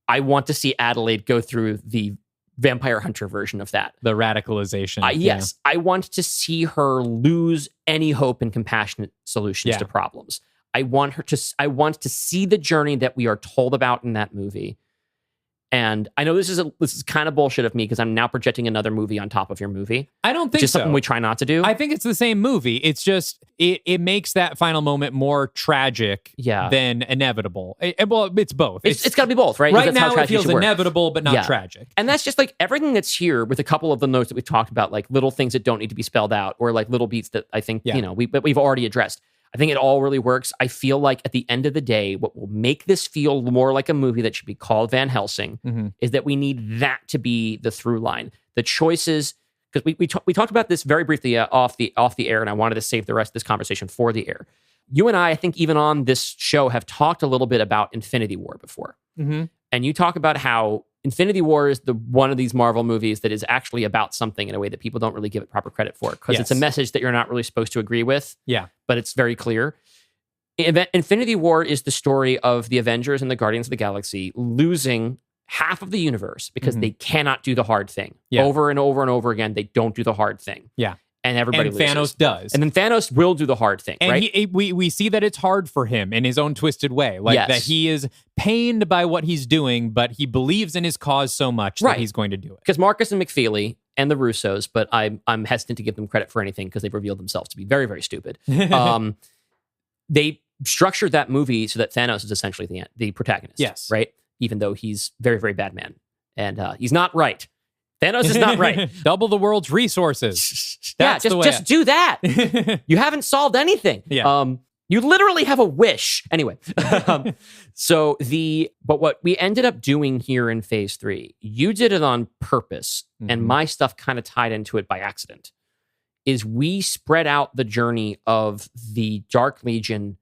I want to see Adelaide go through the Vampire Hunter version of that. The radicalization. Yes. I want to see her lose any hope in compassionate solutions to problems. I want to see the journey that we are told about in that movie. And I know this is kind of bullshit of me because I'm now projecting another movie on top of your movie. I don't think which is so. Something we try not to do. I think it's the same movie. It's just it makes that final moment more tragic than inevitable. It's both. It's got to be both, right? Right now it feels inevitable, but not tragic. And that's just like everything that's here with a couple of the notes that we've talked about, like little things that don't need to be spelled out or like little beats that I think, we've already addressed. I think it all really works. I feel like at the end of the day, what will make this feel more like a movie that should be called Van Helsing is that we need that to be the through line. The choices, because we talked about this very briefly off the air, and I wanted to save the rest of this conversation for the air. You and I think even on this show, have talked a little bit about Infinity War before. And you talk about how Infinity War is one of these Marvel movies that is actually about something in a way that people don't really give it proper credit for because it's a message that you're not really supposed to agree with. Yeah. But it's very clear. Infinity War is the story of the Avengers and the Guardians of the Galaxy losing half of the universe because they cannot do the hard thing. Over and over and over again, they don't do the hard thing. Yeah. And everybody loses. Thanos does. And then Thanos will do the hard thing, and right? We see that it's hard for him in his own twisted way. Like that he is pained by what he's doing, but he believes in his cause so much that he's going to do it. Because Marcus and McFeely and the Russos, but I'm hesitant to give them credit for anything because they've revealed themselves to be very, very stupid. They structured that movie so that Thanos is essentially the protagonist. Yes. Right? Even though he's very, very bad man. And he's not right. Thanos is not right. Double the world's resources. Just do that. You haven't solved anything. Yeah. You literally have a wish. Anyway. But what we ended up doing here in phase 3, you did it on purpose, and my stuff kind of tied into it by accident, is we spread out the journey of the Dark Legion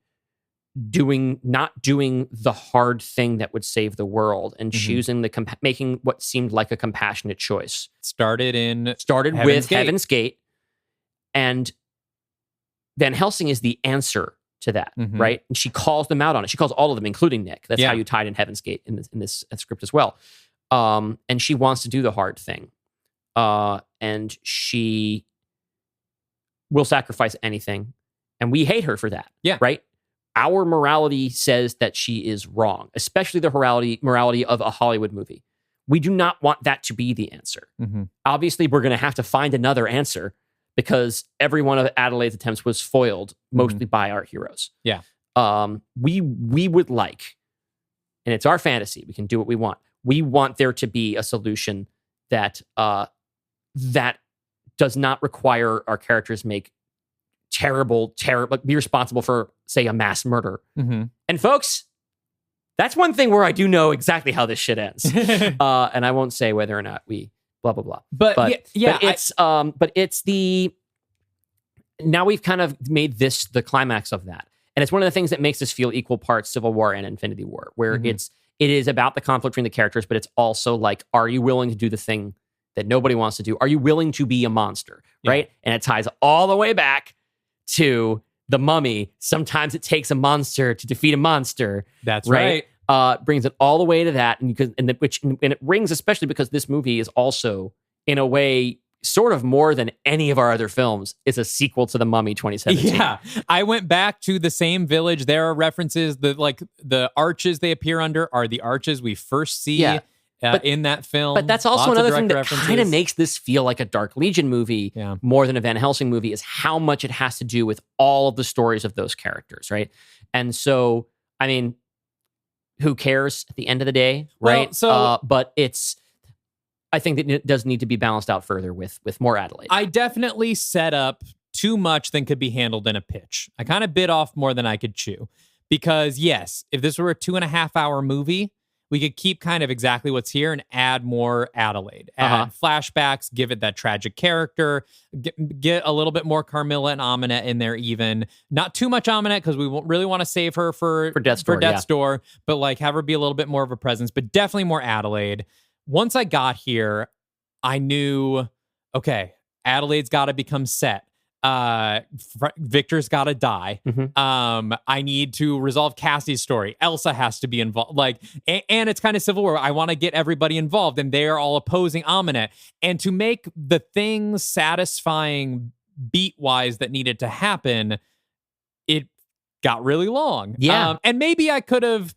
not doing the hard thing that would save the world and choosing making what seemed like a compassionate choice. Started with Heaven's Gate, and Van Helsing is the answer to that, right? And she calls them out on it. She calls all of them, including Nick. That's how you tied in Heaven's Gate in this script as well. And she wants to do the hard thing, and she will sacrifice anything, and we hate her for that. Yeah, right. our morality says that she is wrong, especially the morality of a Hollywood movie. We do not want that to be the answer. Obviously, we're going to have to find another answer because every one of Adelaide's attempts was foiled, mostly by our heroes. Yeah. We would like, and it's our fantasy, we can do what we want. We want there to be a solution that that does not require our characters make terrible, be responsible for, say, a mass murder. And folks, that's one thing where I do know exactly how this shit ends. And I won't say whether or not we blah, blah, blah. But it's now we've kind of made this the climax of that. And it's one of the things that makes us feel equal parts Civil War and Infinity War, where it is about the conflict between the characters, but it's also like, are you willing to do the thing that nobody wants to do? Are you willing to be a monster, right? And it ties all the way back to the Mummy. Sometimes it takes a monster to defeat a monster. That's right. Brings it all the way to that, and it rings especially because this movie is also, in a way, sort of more than any of our other films, is a sequel to The Mummy 2017. Yeah, I went back to the same village. There are references. The arches they appear under are the arches we first see in that film. But that's also another thing that kind of makes this feel like a Dark Legion movie more than a Van Helsing movie, is how much it has to do with all of the stories of those characters, right? And so, I mean, who cares at the end of the day, right? Well, but I think that it does need to be balanced out further with more Adelaide. I definitely set up too much than could be handled in a pitch. I kind of bit off more than I could chew. Because yes, if this were a 2.5 hour movie, we could keep kind of exactly what's here and add more Adelaide. Add flashbacks, give it that tragic character, get a little bit more Carmilla and Aminette in there even. Not too much Aminette because we won't really want to save her for Death's Door, but like have her be a little bit more of a presence, but definitely more Adelaide. Once I got here, I knew, okay, Adelaide's got to become set. Victor's got to die. I need to resolve Cassie's story. Elsa has to be involved. And it's kind of Civil War. I want to get everybody involved, and they are all opposing Aminette. And to make the things satisfying beat-wise that needed to happen, it got really long. Yeah. And maybe I could have,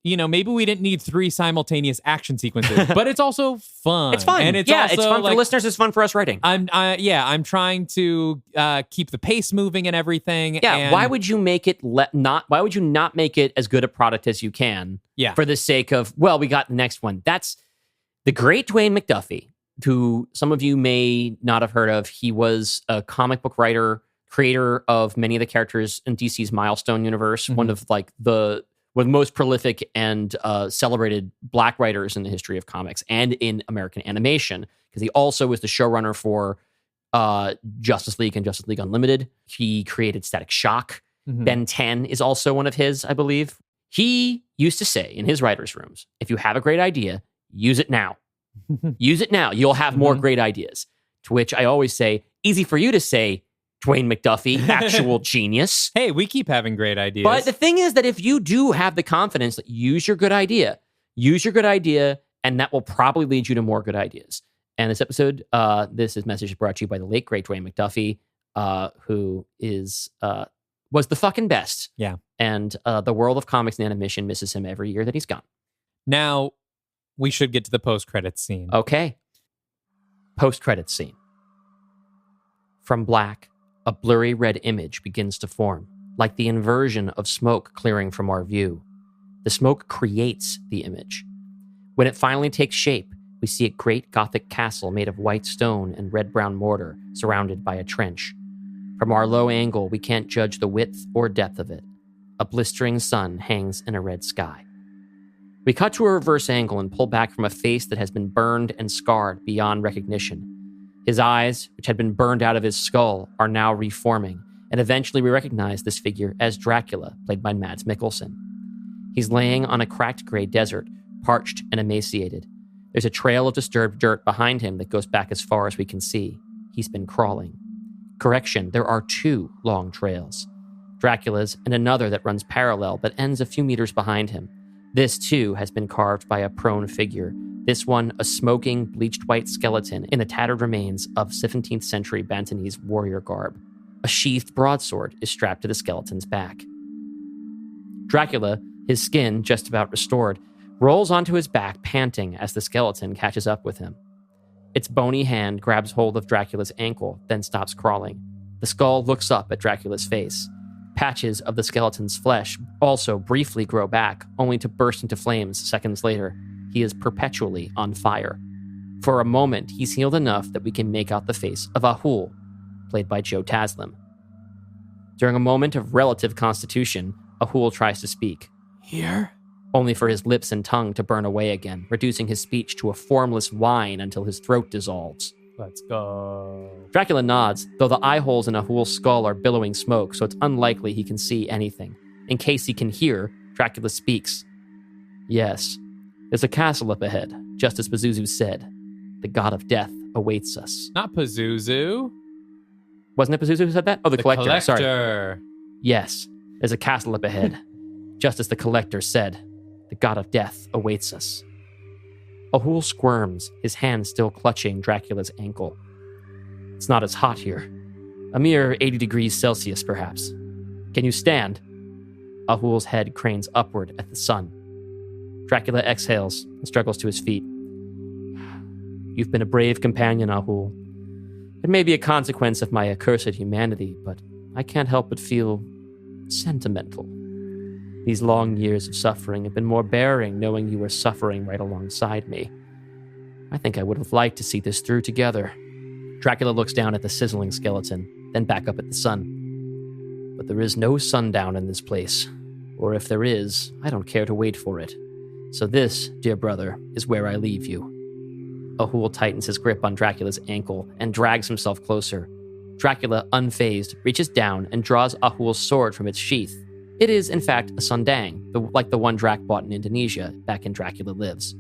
maybe we didn't need 3 simultaneous action sequences, but it's also fun. It's fun. And it's it's fun for the listeners. It's fun for us writing. I'm trying to keep the pace moving and everything. Yeah. And why would you make it why would you not make it as good a product as you can? Yeah. For the sake of, we got the next one. That's the great Dwayne McDuffie, who some of you may not have heard of. He was a comic book writer, creator of many of the characters in DC's Milestone universe, one of the most prolific and celebrated Black writers in the history of comics and in American animation, because he also was the showrunner for Justice League and Justice League Unlimited. He created Static Shock. Ben 10 is also one of his, I believe. He used to say in his writers' rooms, if you have a great idea, use it now. Use it now. You'll have more great ideas. To which I always say, easy for you to say, Dwayne McDuffie, actual genius. Hey, we keep having great ideas. But the thing is that if you do have the confidence, that use your good idea, and that will probably lead you to more good ideas. And this episode, this message is brought to you by the late, great Dwayne McDuffie, who was the fucking best. Yeah. And the world of comics and animation misses him every year that he's gone. Now, we should get to the post-credits scene. Okay. Post-credits scene. From black, a blurry red image begins to form, like the inversion of smoke clearing from our view. The smoke creates the image. When it finally takes shape, we see a great Gothic castle made of white stone and red-brown mortar, surrounded by a trench. From our low angle, we can't judge the width or depth of it. A blistering sun hangs in a red sky. We cut to a reverse angle and pull back from a face that has been burned and scarred beyond recognition. His eyes, which had been burned out of his skull, are now reforming, and eventually we recognize this figure as Dracula, played by Mads Mikkelsen. He's laying on a cracked gray desert, parched and emaciated. There's a trail of disturbed dirt behind him that goes back as far as we can see. He's been crawling. Correction, there are 2 long trails. Dracula's and another that runs parallel but ends a few meters behind him. This, too, has been carved by a prone figure. This one, a smoking, bleached white skeleton in the tattered remains of 17th century Bantonese warrior garb. A sheathed broadsword is strapped to the skeleton's back. Dracula, his skin just about restored, rolls onto his back, panting as the skeleton catches up with him. Its bony hand grabs hold of Dracula's ankle, then stops crawling. The skull looks up at Dracula's face. Patches of the skeleton's flesh also briefly grow back, only to burst into flames seconds later. He is perpetually on fire. For a moment, he's healed enough that we can make out the face of Ahul, played by Joe Taslim. During a moment of relative constitution, Ahul tries to speak. Here? Only for his lips and tongue to burn away again, reducing his speech to a formless whine until his throat dissolves. Let's go. Dracula nods, though the eye holes in Ahul's skull are billowing smoke, so it's unlikely he can see anything. In case he can hear, Dracula speaks. Yes, there's a castle up ahead, just as Pazuzu said. The god of death awaits us. Not Pazuzu. Wasn't it Pazuzu who said that? Oh, the collector. Sorry. Collector. Yes, there's a castle up ahead, just as the collector said. The god of death awaits us. Ahul squirms, his hand still clutching Dracula's ankle. It's not as hot here. A mere 80 degrees Celsius, perhaps. Can you stand? Ahul's head cranes upward at the sun. Dracula exhales and struggles to his feet. You've been a brave companion, Ahul. It may be a consequence of my accursed humanity, but I can't help but feel sentimental. These long years of suffering have been more bearing knowing you were suffering right alongside me. I think I would have liked to see this through together. Dracula looks down at the sizzling skeleton, then back up at the sun. But there is no sundown in this place. Or if there is, I don't care to wait for it. So this, dear brother, is where I leave you. Ahul tightens his grip on Dracula's ankle and drags himself closer. Dracula, unfazed, reaches down and draws Ahul's sword from its sheath. It is, in fact, a sundang, like the one Drac bought in Indonesia back in Dracula Lives.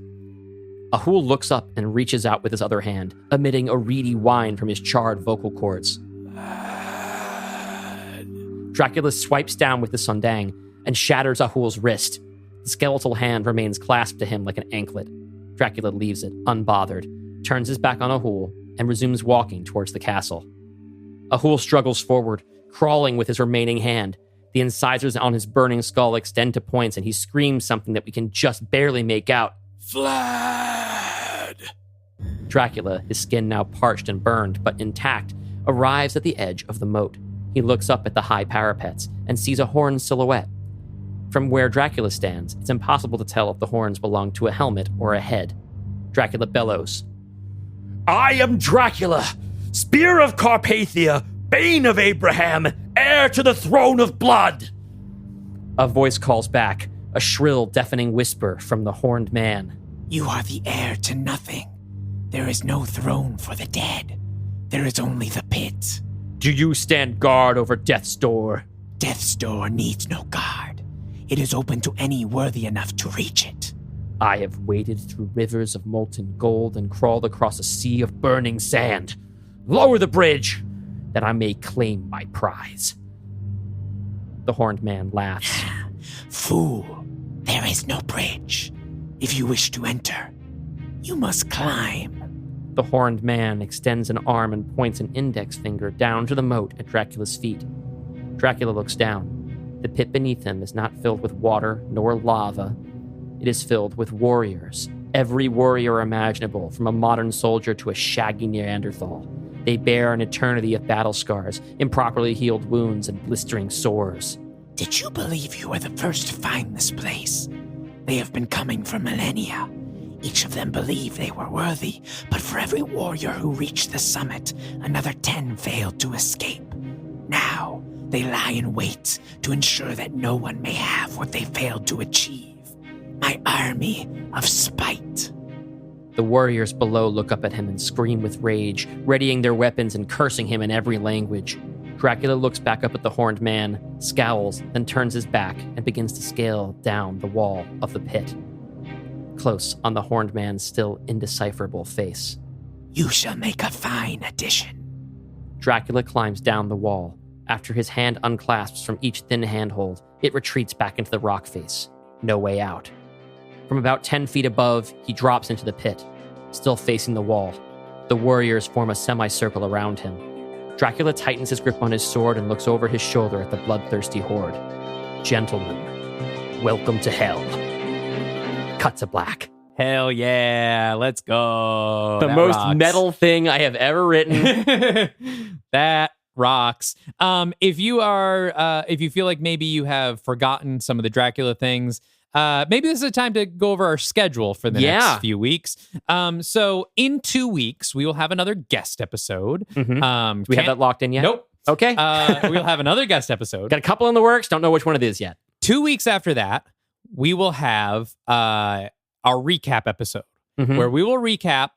Ahul looks up and reaches out with his other hand, emitting a reedy whine from his charred vocal cords. Dracula swipes down with the sundang and shatters Ahul's wrist. The skeletal hand remains clasped to him like an anklet. Dracula leaves it, unbothered, turns his back on Ahul, and resumes walking towards the castle. Ahul struggles forward, crawling with his remaining hand. The incisors on his burning skull extend to points, and he screams something that we can just barely make out. Vlad! Dracula, his skin now parched and burned, but intact, arrives at the edge of the moat. He looks up at the high parapets and sees a horn silhouette. From where Dracula stands, it's impossible to tell if the horns belong to a helmet or a head. Dracula bellows. I am Dracula, Spear of Carpathia, Bane of Abraham, heir to the throne of blood! A voice calls back, a shrill, deafening whisper from the horned man. You are the heir to nothing. There is no throne for the dead. There is only the pit. Do you stand guard over Death's Door? Death's Door needs no guard. It is open to any worthy enough to reach it. I have waded through rivers of molten gold and crawled across a sea of burning sand. Lower the bridge, that I may claim my prize. The horned man laughs. Fool, there is no bridge. If you wish to enter, you must climb. The horned man extends an arm and points an index finger down to the moat at Dracula's feet. Dracula looks down. The pit beneath him is not filled with water nor lava. It is filled with warriors. Every warrior imaginable, from a modern soldier to a shaggy Neanderthal. They bear an eternity of battle scars, improperly healed wounds, and blistering sores. Did you believe you were the first to find this place? They have been coming for millennia. Each of them believed they were worthy, but for every warrior who reached the summit, another 10 failed to escape. Now, they lie in wait to ensure that no one may have what they failed to achieve. My army of spite. The warriors below look up at him and scream with rage, readying their weapons and cursing him in every language. Dracula looks back up at the horned man, scowls, then turns his back and begins to scale down the wall of the pit. Close on the horned man's still indecipherable face. You shall make a fine addition. Dracula climbs down the wall. After his hand unclasps from each thin handhold, it retreats back into the rock face. No way out. From about 10 feet above, he drops into the pit, still facing the wall. The warriors form a semicircle around him. Dracula tightens his grip on his sword and looks over his shoulder at the bloodthirsty horde. Gentlemen, Welcome to Hell. Cut to black. Hell yeah, let's go. The That most rocks. metal thing I have ever written. That rocks. If you feel like maybe you have forgotten some of the Dracula things, maybe this is a time to go over our schedule for the next few weeks. So in 2 weeks, we will have another guest episode. Do we have that locked in yet? Nope. Okay. We'll have another guest episode. Got a couple in the works. Don't know which one it is yet. 2 weeks after that, we will have our recap episode where we will recap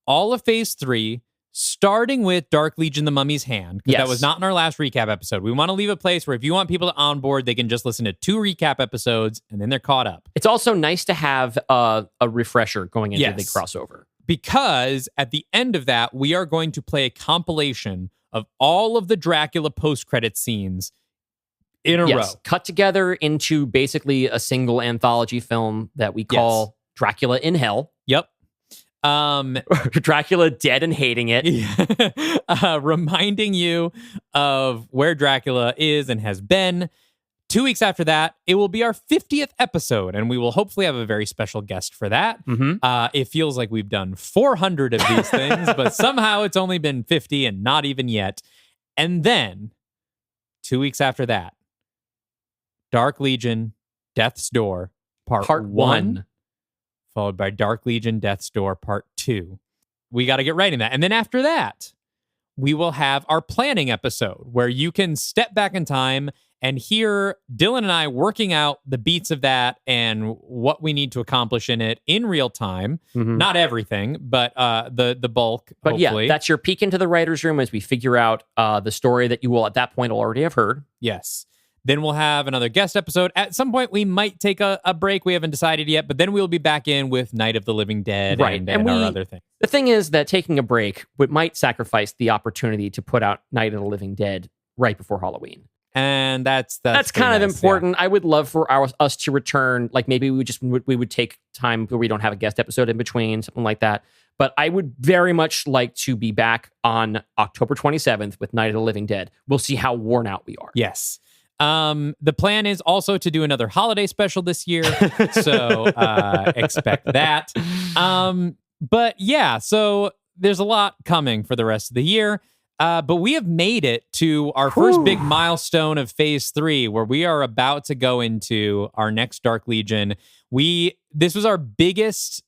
all of Phase 3, starting with Dark Legion, the Mummy's Hand, because that was not in our last recap episode. We want to leave a place where if you want people to onboard, they can just listen to 2 recap episodes and then they're caught up. It's also nice to have a refresher going into the crossover. Because at the end of that, we are going to play a compilation of all of the Dracula post-credit scenes in a row. Cut together into basically a single anthology film that we call Dracula in Hell. Yep. Dracula dead and hating it. Reminding you of where Dracula is and has been. 2 weeks after that, it will be our 50th episode, and we will hopefully have a very special guest for that. It feels like we've done 400 of these things, but somehow it's only been 50 and not even yet. And then 2 weeks after that, Dark Legion, Death's Door, Part 1, followed by Dark Legion, Death's Door, Part 2. We got to get writing that. And then after that, we will have our planning episode where you can step back in time and hear Dylan and I working out the beats of that and what we need to accomplish in it in real time. Not everything, but the bulk, But hopefully. yeah, that's your peek into the writer's room as we figure out the story that you will at that point already have heard. Yes. Then we'll have another guest episode. At some point, we might take a break. We haven't decided yet, but then we'll be back in with Night of the Living Dead and our other things. The thing is that taking a break might sacrifice the opportunity to put out Night of the Living Dead right before Halloween. And that's kind of nice, important. I would love for us to return. Like maybe we would take time where we don't have a guest episode in between, something like that. But I would very much like to be back on October 27th with Night of the Living Dead. We'll see how worn out we are. Yes. The plan is also to do another holiday special this year. So expect that. But yeah, so there's a lot coming for the rest of the year. But we have made it to our first big milestone of Phase 3, where we are about to go into our next Dark Legion. This was our biggest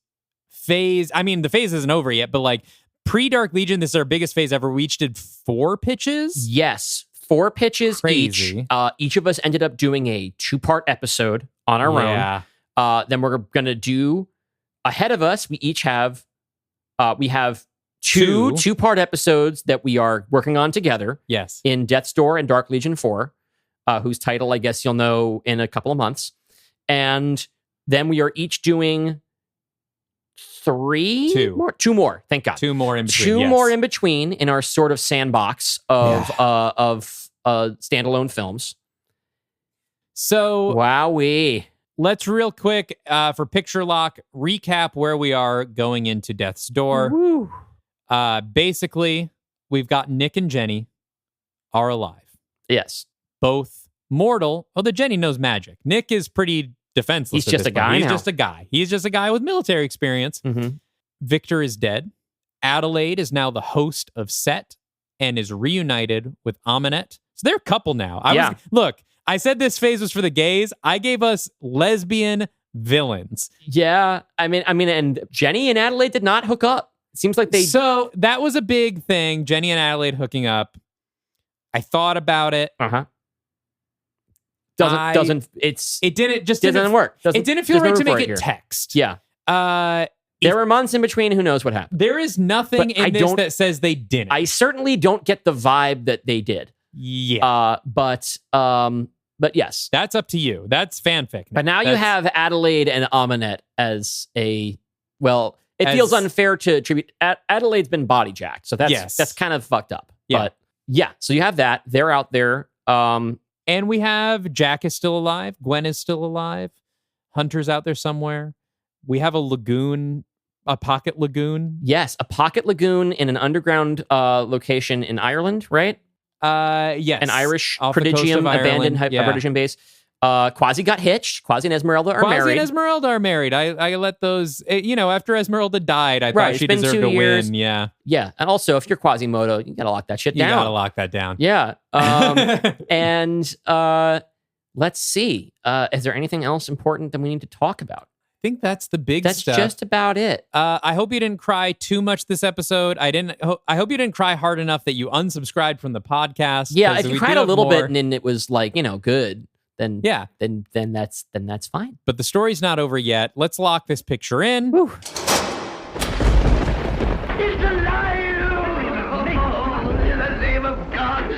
phase. I mean, the phase isn't over yet, but like pre-Dark Legion, this is our biggest phase ever. We each did 4 pitches. Yes, 4 pitches Crazy. each. Each of us ended up doing a 2-part episode on our own. Then we're going to do, ahead of us, we each have, we have two 2-part episodes that we are working on together. Yes. In Death's Door and Dark Legion 4, whose title I guess you'll know in a couple of months. And then we are each doing 2 more. Thank God. 2 more in between. 2 more in between in our sort of sandbox of standalone films. So wowee. Let's real quick for Picture Lock recap where we are going into Death's Door. Woo. Basically, we've got Nick and Jenny are alive. Yes. Both mortal. Although Jenny knows magic. Nick is pretty defenseless. He's just a guy. He's just a guy. He's just a guy with military experience. Victor is dead. Adelaide is now the host of Set and is reunited with Aminette. So they're a couple now. Look, I said this phase was for the gays. I gave us lesbian villains. Yeah. I mean, and Jenny and Adelaide did not hook up. It seems like they... So that was a big thing. Jenny and Adelaide hooking up. I thought about it. It didn't work. It didn't feel right to make it text. Yeah. There were months in between. Who knows what happened? There is nothing in this that says they didn't. I certainly don't get the vibe that they did. Yeah. But yes. That's up to you. That's fanfic. But now you have Adelaide and Aminette as a... Well, it feels unfair to attribute... Adelaide's been body jacked, so that's kind of fucked up. Yeah. But yeah, so you have that. They're out there. And we have Jack is still alive. Gwen is still alive. Hunter's out there somewhere. We have a lagoon, a pocket lagoon. Yes, a pocket lagoon in an underground location in Ireland, right? Yes. An Irish Off the coast prodigium, of Ireland. abandoned prodigium base. Quasi got hitched. Quasi and Esmeralda are Quasi married. and Esmeralda are married. I let those, after Esmeralda died, I Right, thought she it's been deserved 2 to years. win. Yeah. Yeah, and also if you're Quasimodo, you gotta lock that shit You down. gotta lock that down. Yeah. And let's see. Is there anything else important that we need to talk about? I think that's the big That's stuff. just about it. I hope you didn't cry too much this episode. I hope you didn't cry hard enough that you unsubscribed from the podcast. Yeah, 'cause if we you cried do a have little bit more. and then it was like, good, then Yeah. then that's fine. But the story's not over yet. Let's lock this picture in. Whew. It's alive! In the name of God,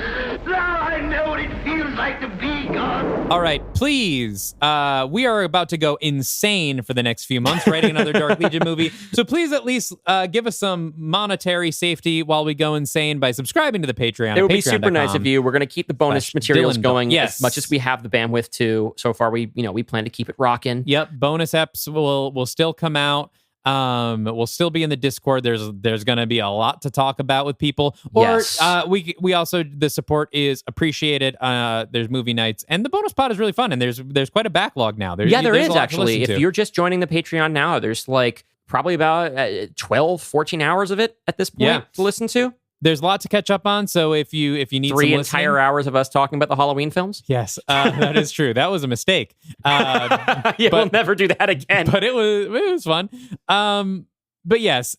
now I know what it feels like to be God. All right, please. We are about to go insane for the next few months writing another Dark Legion movie. So please at least give us some monetary safety while we go insane by subscribing to the Patreon. It would be super nice of you. We're going to keep the bonus materials Dylan going Yes. as much as we have the bandwidth to. So far, we plan to keep it rocking. Yep, bonus eps will still come out. We'll still be in the Discord. There's going to be a lot to talk about with people. Or Yes. we also, the support is appreciated. There's movie nights, and the bonus pod is really fun. And there's quite a backlog now. There There is is a lot to actually. listen If to. you're just joining the Patreon now, there's like probably about 12, 14 hours of it at this point Yeah. to listen to. There's a lot to catch up on. So if you need 3 some entire listening- hours of us talking about the Halloween films. Yes, that is true. That was a mistake. Yeah, we'll but- never do that again. But it was fun. But yes,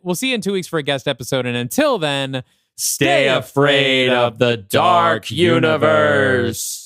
we'll see you in 2 weeks for a guest episode. And until then, Stay afraid of the dark universe.